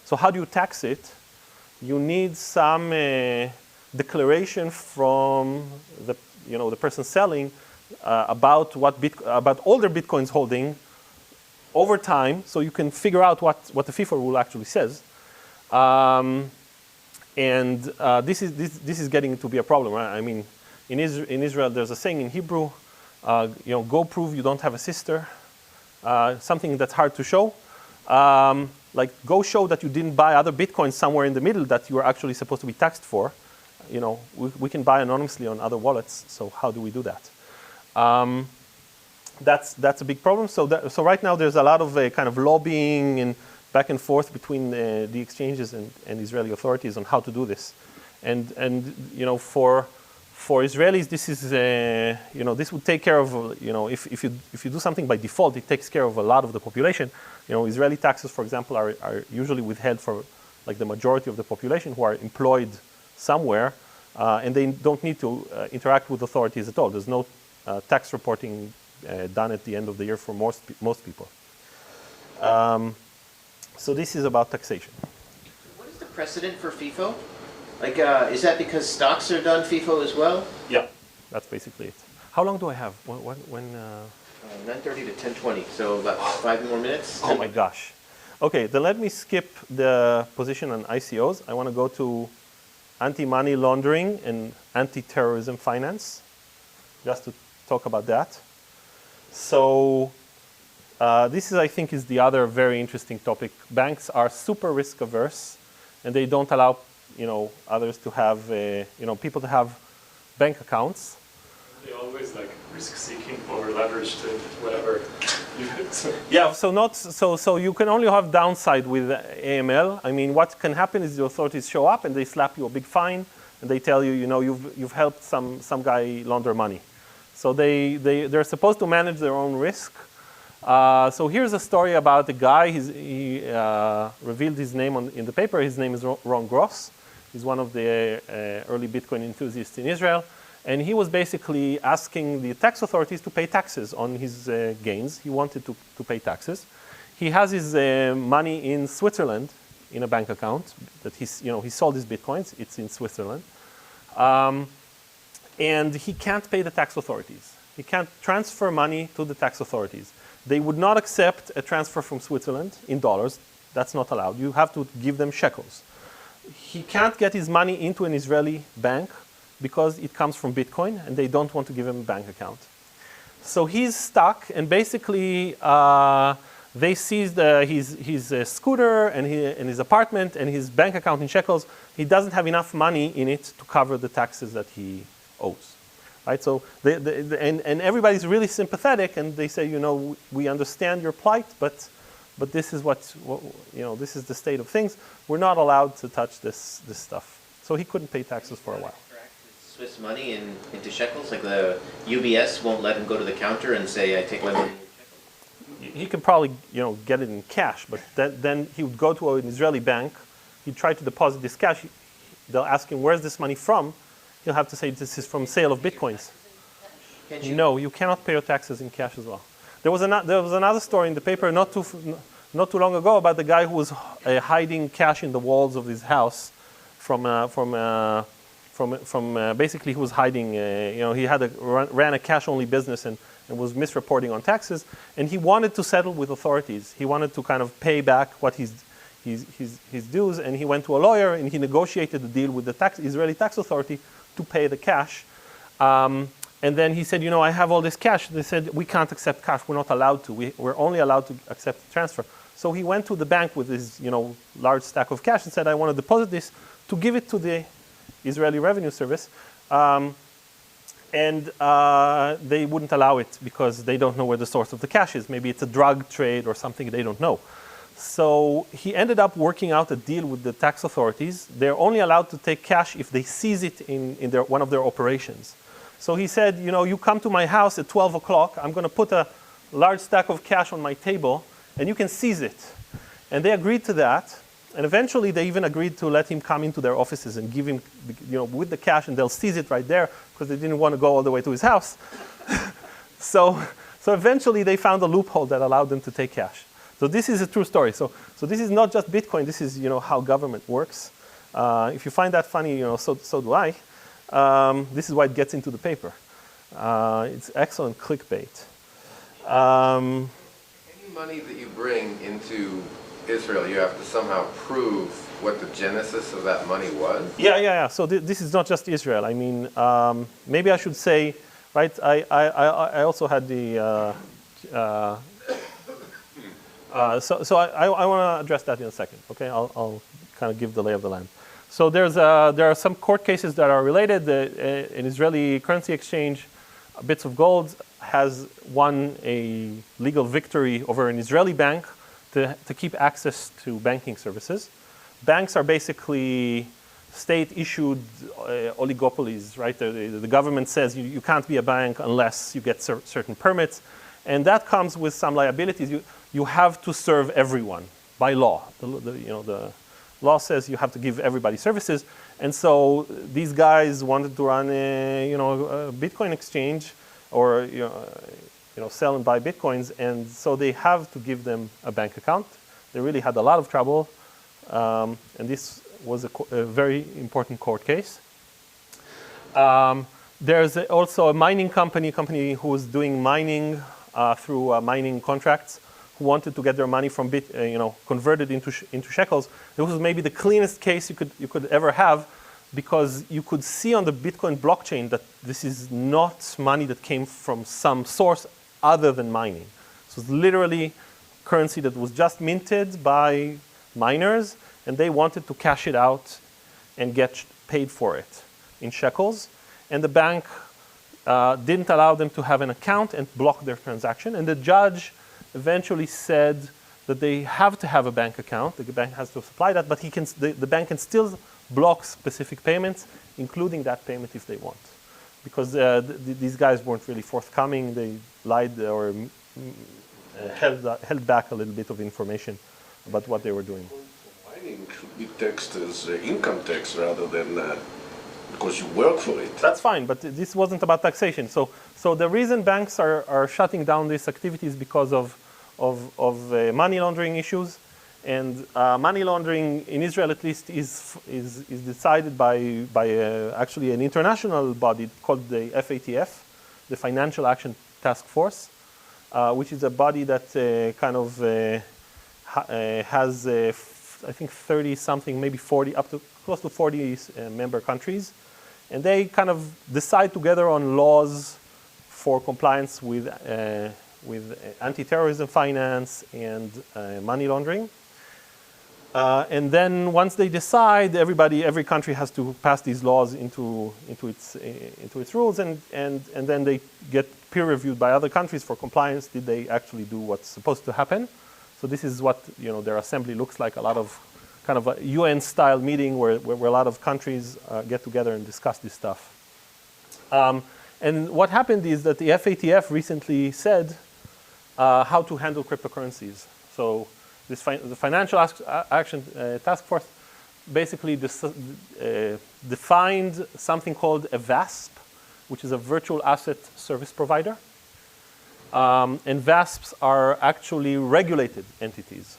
So how do you tax it? You need some declaration from the person selling about all their bitcoins holding over time, so you can figure out what the FIFO rule actually says. This is getting to be a problem, right? I mean, in Israel, there's a saying in Hebrew, go prove you don't have a sister. Something that's hard to show. Like go show that you didn't buy other bitcoins somewhere in the middle that you are actually supposed to be taxed for. We can buy anonymously on other wallets. So how do we do that? That's a big problem. So right now there's a lot of kind of lobbying and back and forth between the exchanges and Israeli authorities on how to do this. And for Israelis, this is this would take care of if you do something by default, it takes care of a lot of the population. Israeli taxes, for example, are usually withheld for like the majority of the population who are employed somewhere, and they don't need to interact with authorities at all. There's no tax reporting done at the end of the year for most people. So this is about taxation. What is the precedent for FIFO? Like, is that because stocks are done FIFO as well? Yeah, that's basically it. How long do I have? When 9:30 to 10:20, so about 5 more minutes. Oh my gosh. Okay, then let me skip the position on ICOs. I want to go to anti-money laundering and anti-terrorism finance, just to talk about that. So this I think, is the other very interesting topic. Banks are super risk averse, and they don't allow others to have people to have bank accounts. They always like risk-seeking, over-leveraged, whatever. Yeah, so you can only have downside with AML. I mean, what can happen is the authorities show up and they slap you a big fine, and they tell you, you've helped some guy launder money. So they're supposed to manage their own risk. So here's a story about a guy. He revealed his name in the paper. His name is Ron Gross. He's one of the early Bitcoin enthusiasts in Israel. And he was basically asking the tax authorities to pay taxes on his gains. He wanted to pay taxes. He has his money in Switzerland in a bank account that he sold his Bitcoins. It's in Switzerland. And he can't pay the tax authorities. He can't transfer money to the tax authorities. They would not accept a transfer from Switzerland in dollars. That's not allowed. You have to give them shekels. He can't get his money into an Israeli bank because it comes from Bitcoin, and they don't want to give him a bank account. So he's stuck, and basically they seized his scooter and his apartment and his bank account in shekels. He doesn't have enough money in it to cover the taxes that he owes. Right? So and everybody's really sympathetic, and they say, we understand your plight, but this is this is the state of things. We're not allowed to touch this stuff. So he couldn't pay taxes for a while. Swiss money into shekels? Like the UBS won't let him go to the counter and say, I take my money in shekels? He could probably, get it in cash, but then he would go to an Israeli bank. He'd try to deposit this cash. They'll ask him, where's this money from? He'll have to say, this is from sale of bitcoins. Can't you? No, you cannot pay your taxes in cash as well. There was another story in the paper not too long ago about the guy who was hiding cash in the walls of his house from basically he was hiding. He ran a cash-only business and was misreporting on taxes, and he wanted to settle with authorities. He wanted to kind of pay back what his dues, and he went to a lawyer and he negotiated a deal with the Israeli tax authority to pay the cash. And then he said, I have all this cash. They said, we can't accept cash. We're not allowed to. We're only allowed to accept the transfer. So he went to the bank with his, large stack of cash and said, I want to deposit this to give it to the Israeli Revenue Service. And they wouldn't allow it because they don't know where the source of the cash is. Maybe it's a drug trade or something they don't know. So he ended up working out a deal with the tax authorities. They're only allowed to take cash if they seize it in one of their operations. So he said, you come to my house at 12 o'clock, I'm going to put a large stack of cash on my table, and you can seize it. And they agreed to that. And eventually, they even agreed to let him come into their offices and give him, with the cash, and they'll seize it right there because they didn't want to go all the way to his house. So eventually, they found a loophole that allowed them to take cash. So this is a true story. So this is not just Bitcoin. This is how government works. If you find that funny, so do I. This is why it gets into the paper. It's excellent clickbait. Any money that you bring into Israel, you have to somehow prove what the genesis of that money was? Yeah. So this is not just Israel. I mean, maybe I should say, right, I also had the... So I want to address that in a second, okay? I'll kind of give the lay of the land. So there are some court cases that are related. An Israeli currency exchange, Bits of Gold, has won a legal victory over an Israeli bank to keep access to banking services. Banks are basically state-issued oligopolies, right? The government says you can't be a bank unless you get certain permits, and that comes with some liabilities. You have to serve everyone by law. The law says you have to give everybody services, and so these guys wanted to run a Bitcoin exchange, or sell and buy Bitcoins, and so they have to give them a bank account. They really had a lot of trouble, and this was a very important court case. There's also a mining company who was doing mining through mining contracts, who wanted to get their money from converted into shekels. It was maybe the cleanest case you could ever have, because you could see on the Bitcoin blockchain that this is not money that came from some source other than mining. So it's literally currency that was just minted by miners, and they wanted to cash it out and get paid for it in shekels. And the bank didn't allow them to have an account and blocked their transaction. And the judge eventually said that they have to have a bank account. The bank has to supply that, but the bank can still block specific payments, including that payment if they want. Because these guys weren't really forthcoming. They lied or held back a little bit of information about what they were doing. Mining should be taxed as income tax rather than because you work for it. That's fine, but this wasn't about taxation. So the reason banks are shutting down this activity is because of money laundering issues. And money laundering in Israel, at least, is decided by actually an international body called the FATF, the Financial Action Task Force, which is a body that has, I think, 30-something, maybe 40, up to close to 40 member countries. And they kind of decide together on laws for compliance with anti-terrorism finance and money laundering. And then once they decide, every country has to pass these laws into its rules, and then they get peer reviewed by other countries for compliance. Did they actually do what's supposed to happen? So this is what their assembly looks like. A lot of kind of a UN-style meeting where a lot of countries get together and discuss this stuff. And what happened is that the FATF recently said how to handle cryptocurrencies. So the Financial Action Task Force basically defined something called a VASP, which is a virtual asset service provider. And VASPs are actually regulated entities.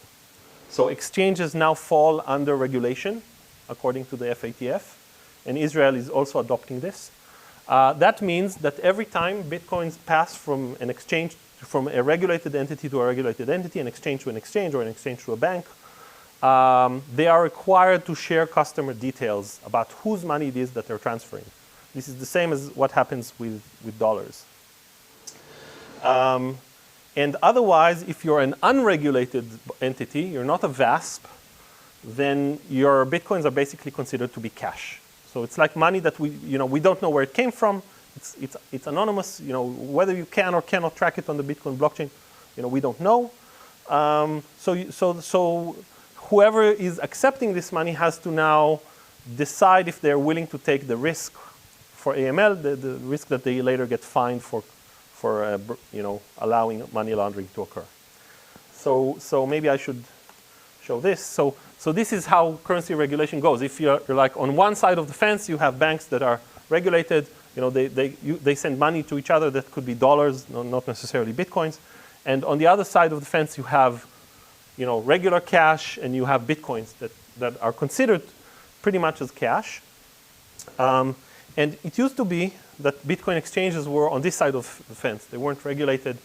So exchanges now fall under regulation, according to the FATF. And Israel is also adopting this. That means that every time Bitcoins pass from an exchange, from a regulated entity to a regulated entity, an exchange to an exchange, or an exchange to a bank, they are required to share customer details about whose money it is that they're transferring. This is the same as what happens with dollars. And otherwise, if you're an unregulated entity, you're not a VASP, then your Bitcoins are basically considered to be cash. So it's like money that we don't know where it came from. It's anonymous. Whether you can or cannot track it on the Bitcoin blockchain, we don't know. So whoever is accepting this money has to now decide if they're willing to take the risk for AML, the risk that they later get fined for allowing money laundering to occur. So maybe I should show this. So this is how currency regulation goes. If you're like on one side of the fence, you have banks that are regulated. They send money to each other that could be dollars, not necessarily Bitcoins. And on the other side of the fence, you have regular cash, and you have Bitcoins that are considered pretty much as cash. And it used to be that Bitcoin exchanges were on this side of the fence. They weren't regulated.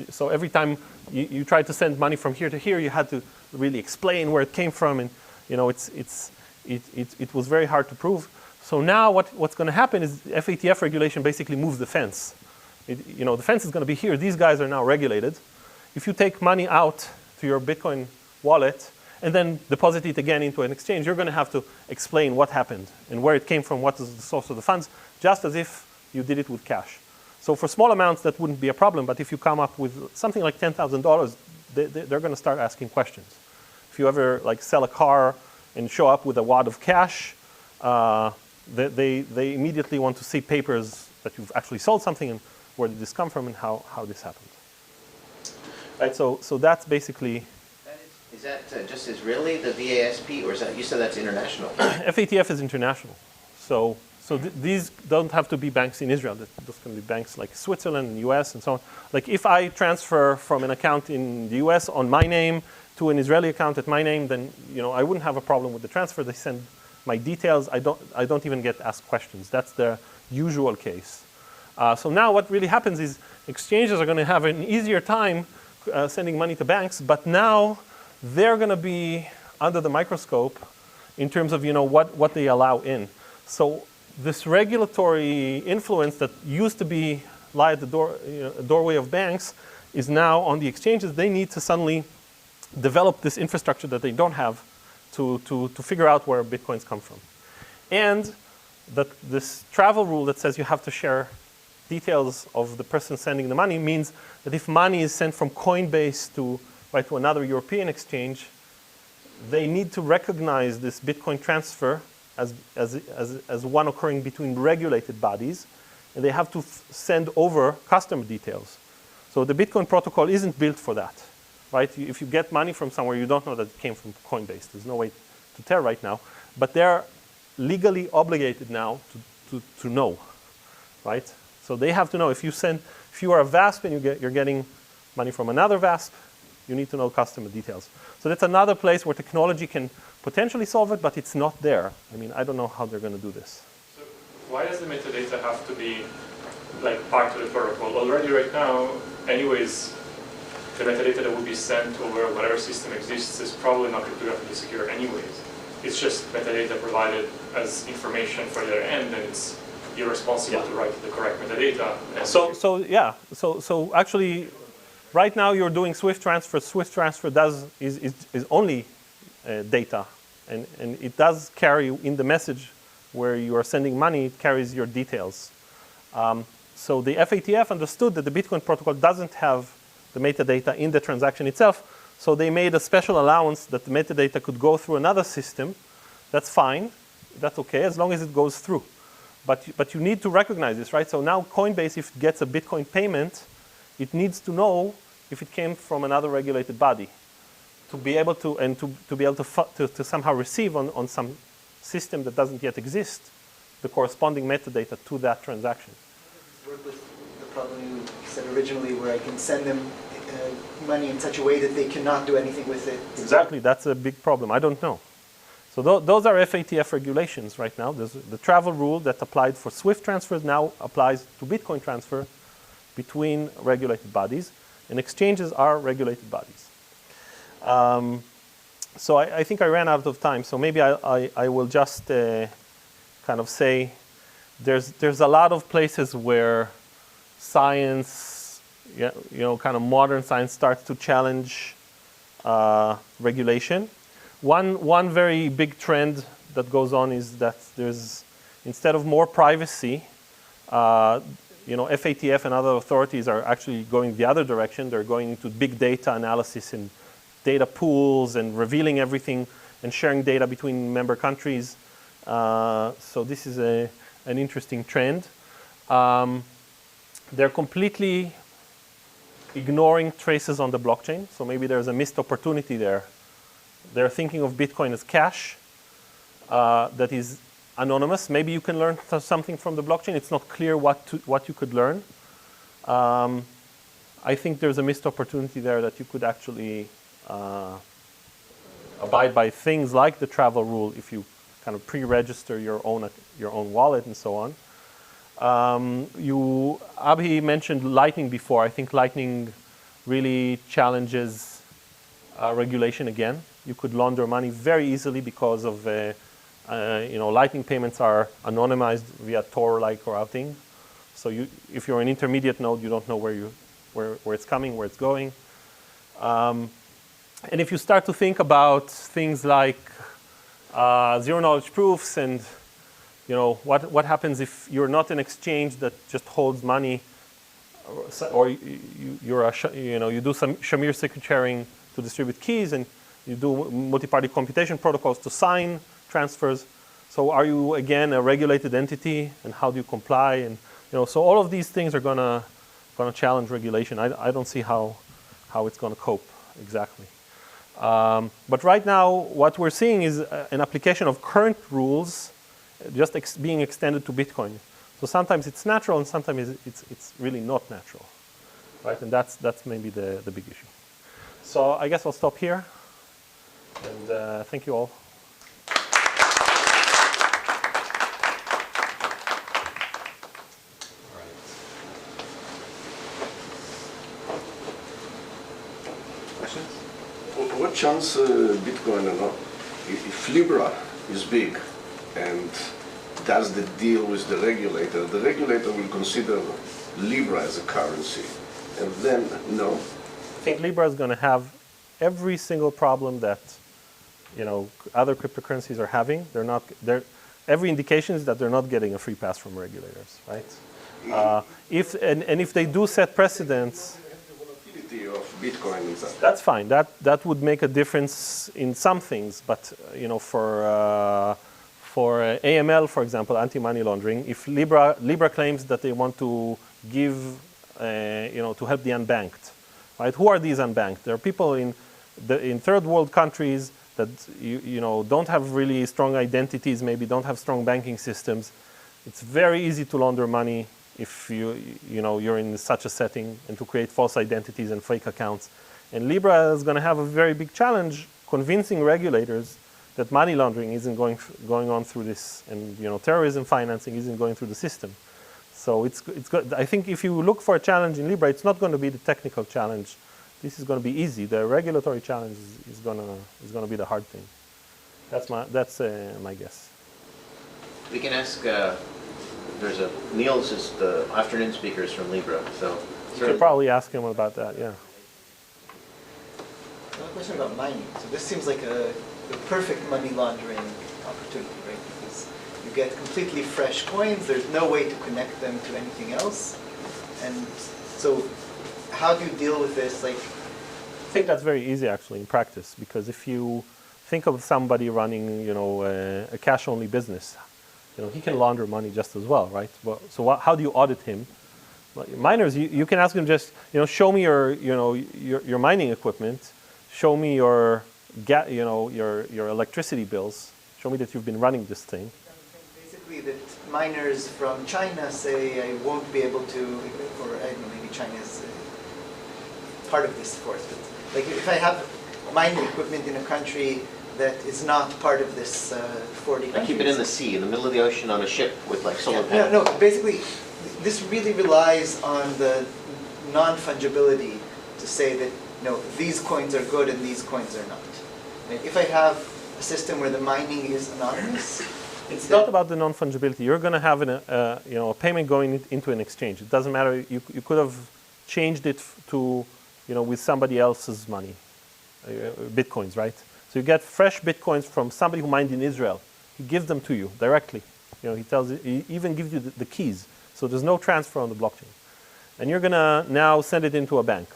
So every time you tried to send money from here to here, you had to really explain where it came from, and it was very hard to prove. So now what's going to happen is FATF regulation basically moves the fence. The fence is going to be here. These guys are now regulated. If you take money out to your Bitcoin wallet and then deposit it again into an exchange, you're going to have to explain what happened and where it came from, what is the source of the funds, just as if you did it with cash. So for small amounts, that wouldn't be a problem. But if you come up with something like $10,000, they're going to start asking questions. If you ever sell a car and show up with a wad of cash, they immediately want to see papers that you've actually sold something and where did this come from and how this happened. Right. So that's basically. Is that just Israeli, the VASP, or is that, you said that's international? FATF is international. So these don't have to be banks in Israel. Those can be banks like Switzerland, US, and so on. Like if I transfer from an account in the US on my name to an Israeli account at my name, then I wouldn't have a problem with the transfer. They send my details. I don't even get asked questions. That's the usual case. So now what really happens is exchanges are going to have an easier time sending money to banks, but now they're going to be under the microscope in terms of what they allow in. So this regulatory influence that used to lie at the doorway of banks is now on the exchanges. They need to suddenly develop this infrastructure that they don't have to figure out where Bitcoins come from. And this travel rule that says you have to share details of the person sending the money means that if money is sent from Coinbase to another European exchange, they need to recognize this Bitcoin transfer as one occurring between regulated bodies, and they have to send over customer details. So the Bitcoin protocol isn't built for that, right? If you get money from somewhere, you don't know that it came from Coinbase. There's no way to tell right now, but they're legally obligated now to know, right? So they have to know if you are a VASP and you're getting money from another VASP, you need to know customer details. So that's another place where technology can potentially solve it, but it's not there. I mean, I don't know how they're going to do this. So why does the metadata have to be part of the protocol? Already right now, anyways, the metadata that will be sent over whatever system exists is probably not cryptographically secure anyways. It's just metadata provided as information for their end, and it's irresponsible to write the correct metadata. So actually, right now you're doing Swift transfer. Swift transfer is only data, and it does carry in the message where you are sending money. It carries your details. So the FATF understood that the Bitcoin protocol doesn't have the metadata in the transaction itself. So they made a special allowance that the metadata could go through another system. That's fine. That's okay as long as it goes through. But you need to recognize this, right? So now Coinbase, if it gets a Bitcoin payment, it needs to know if it came from another regulated body to be able to, and to be able to somehow receive on some system that doesn't yet exist the corresponding metadata to that transaction. Work with the problem you said originally, where I can send them money in such a way that they cannot do anything with it. Exactly, that's a big problem. I don't know. So those are FATF regulations right now. There's the travel rule that applied for SWIFT transfers now applies to Bitcoin transfer between regulated bodies, and exchanges are regulated bodies. So I think I ran out of time, so maybe I will just kind of say there's a lot of places where science, kind of modern science starts to challenge regulation. One very big trend that goes on is that there's, instead of more privacy, FATF and other authorities are actually going the other direction. They're going into big data analysis and data pools and revealing everything and sharing data between member countries. So this is an interesting trend. They're completely ignoring traces on the blockchain. So maybe there's a missed opportunity there. They're thinking of Bitcoin as cash that is anonymous. Maybe you can learn something from the blockchain. It's not clear what you could learn. I think there's a missed opportunity there that you could actually abide by things like the travel rule if you kind of pre-register your own wallet and so on. Abhi mentioned Lightning before. I think Lightning really challenges regulation again. You could launder money very easily because of Lightning payments are anonymized via Tor-like routing. So if you're an intermediate node, you don't know where it's coming, where it's going. And if you start to think about things like zero-knowledge proofs and what happens if you're not an exchange that just holds money, or you do some Shamir secret sharing to distribute keys, and you do multi-party computation protocols to sign transfers. So are you again a regulated entity, and how do you comply? And so all of these things are gonna challenge regulation. I don't see how it's gonna cope exactly. But right now, what we're seeing is an application of current rules just being extended to Bitcoin. So sometimes it's natural, and sometimes it's really not natural, right? And that's maybe the big issue. So I guess I'll stop here, and thank you all. Questions? What chance Bitcoin or not? If Libra is big and does the deal with the regulator will consider Libra as a currency, and then no. I think Libra is going to have every single problem that other cryptocurrencies are having. Every indication is that they're not getting a free pass from regulators, right? If they do set precedents, of Bitcoin and stuff. That's fine. That would make a difference in some things, but for AML, for example, anti-money laundering, if Libra claims that they want to give, to help the unbanked, right? Who are these unbanked? There are people in third world countries that don't have really strong identities, maybe don't have strong banking systems. It's very easy to launder money if you're in such a setting, and to create false identities and fake accounts. And Libra is going to have a very big challenge convincing regulators that money laundering isn't going on through this, and terrorism financing isn't going through the system. So it's good. I think if you look for a challenge in Libra, it's not going to be the technical challenge. This is going to be easy. The regulatory challenge is going to be the hard thing. That's my guess. We can ask. Niels is the afternoon speakers from Libra, so you could probably ask him about that. Yeah. Another question about mining. So this seems like the perfect money laundering opportunity, right? Because you get completely fresh coins. There's no way to connect them to anything else, and so how do you deal with this? I think that's very easy actually in practice, because if you think of somebody running, a cash-only business, he can launder money just as well, right? Well, so how do you audit him? Well, miners, you can ask them just, show me your mining equipment, show me your electricity bills, show me that you've been running this thing. Basically, that miners from China say I won't be able to, or I don't know, maybe China is part of this, of course. But like if I have mining equipment in a country that is not part of this 40 countries. I keep it in the sea, in the middle of the ocean on a ship with like solar panels. No, basically, this really relies on the non-fungibility to say that, these coins are good and these coins are not. Right? If I have a system where the mining is anonymous, it's not about the non-fungibility. You're going to have a payment going into an exchange. It doesn't matter. You could have changed it to, with somebody else's money, bitcoins, right? So you get fresh bitcoins from somebody who mined in Israel. He gives them to you directly. He even gives you the keys. So there's no transfer on the blockchain. And you're going to now send it into a bank.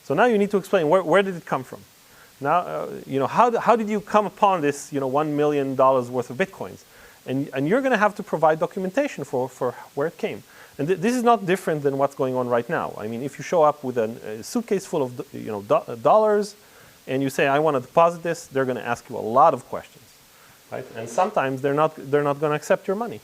So now you need to explain where did it come from? Now, how did you come upon this, $1 million worth of bitcoins? And you're going to have to provide documentation for where it came. And this is not different than what's going on right now. I mean, if you show up with a suitcase full of dollars, and you say, I want to deposit this, they're going to ask you a lot of questions, right? And sometimes they're not going to accept your money.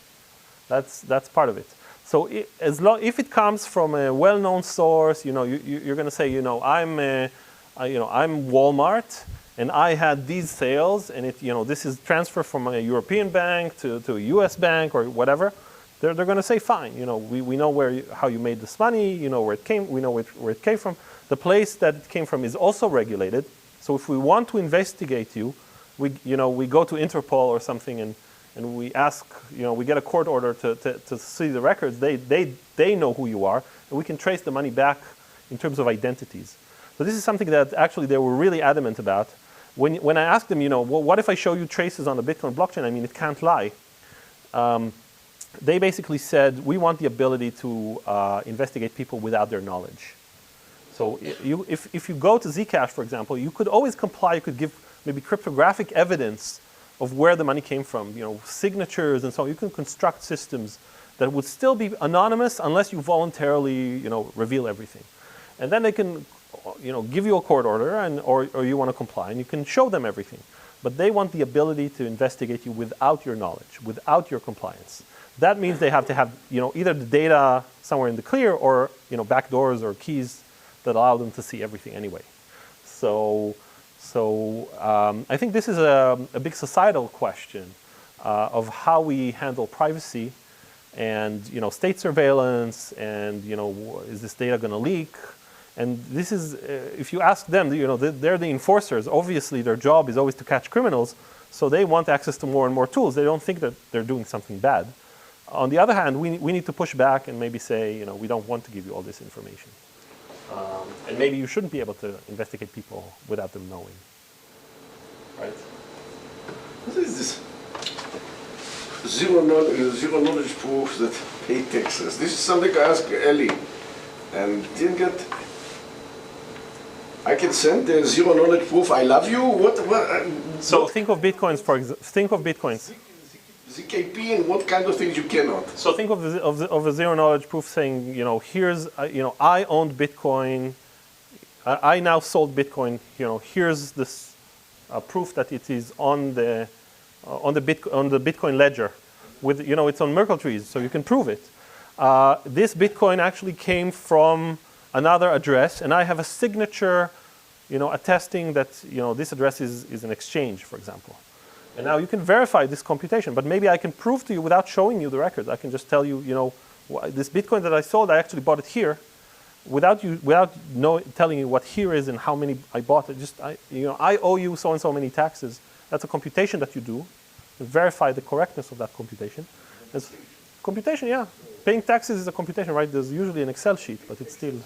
That's part of it. So if it comes from a well-known source, you're going to say, I'm Walmart, and I had these sales, and this is transfer from a European bank to a U.S. bank or whatever. They're going to say, fine. We know how you made this money. Where it came. We know where it came from. The place that it came from is also regulated. So if we want to investigate you, we go to Interpol or something and we ask, we get a court order to see the records. They know who you are, and we can trace the money back in terms of identities. So this is something that actually they were really adamant about. When I asked them, what if I show you traces on the Bitcoin blockchain? I mean, it can't lie. They basically said, we want the ability to investigate people without their knowledge. So if you go to Zcash, for example, you could always comply. You could give maybe cryptographic evidence of where the money came from, signatures and so on. You can construct systems that would still be anonymous unless you voluntarily, reveal everything. And then they can, give you a court order or you want to comply, and you can show them everything. But they want the ability to investigate you without your knowledge, without your compliance. That means they have to have, either the data somewhere in the clear or, backdoors or keys that allow them to see everything anyway. So I think this is a big societal question of how we handle privacy and state surveillance and is this data going to leak? And this is if you ask them, they're the enforcers. Obviously, their job is always to catch criminals, so they want access to more and more tools. They don't think that they're doing something bad. On the other hand, we need to push back and maybe say, we don't want to give you all this information. And maybe you shouldn't be able to investigate people without them knowing. Right? What is this? Zero knowledge proof that pay taxes. This is something I asked Eli and didn't get. I can send the zero knowledge proof. I love you. What? So think of bitcoins, for example. Think of bitcoins. ZKP and what kind of things you cannot. So think of a zero knowledge proof saying, here's, I owned Bitcoin. I now sold Bitcoin. Here's this proof that it is on the Bitcoin ledger. With it's on Merkle trees, so you can prove it. This Bitcoin actually came from another address, and I have a signature, attesting that this address is an exchange, for example. And now you can verify this computation, but maybe I can prove to you without showing you the records. I can just tell you, this Bitcoin that I sold, I actually bought it here, without telling you what here is and how many I bought. I owe you so and so many taxes. That's a computation that you do. You verify the correctness of that computation. It's computation, yeah. Paying taxes is a computation, right? There's usually an Excel sheet, but it's still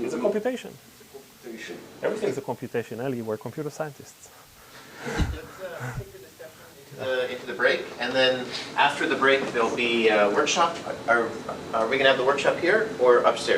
it's a computation. Everything's a computation, Eli. We're computer scientists. Into the break, and then after the break there'll be a workshop. Are we going to have the workshop here or upstairs?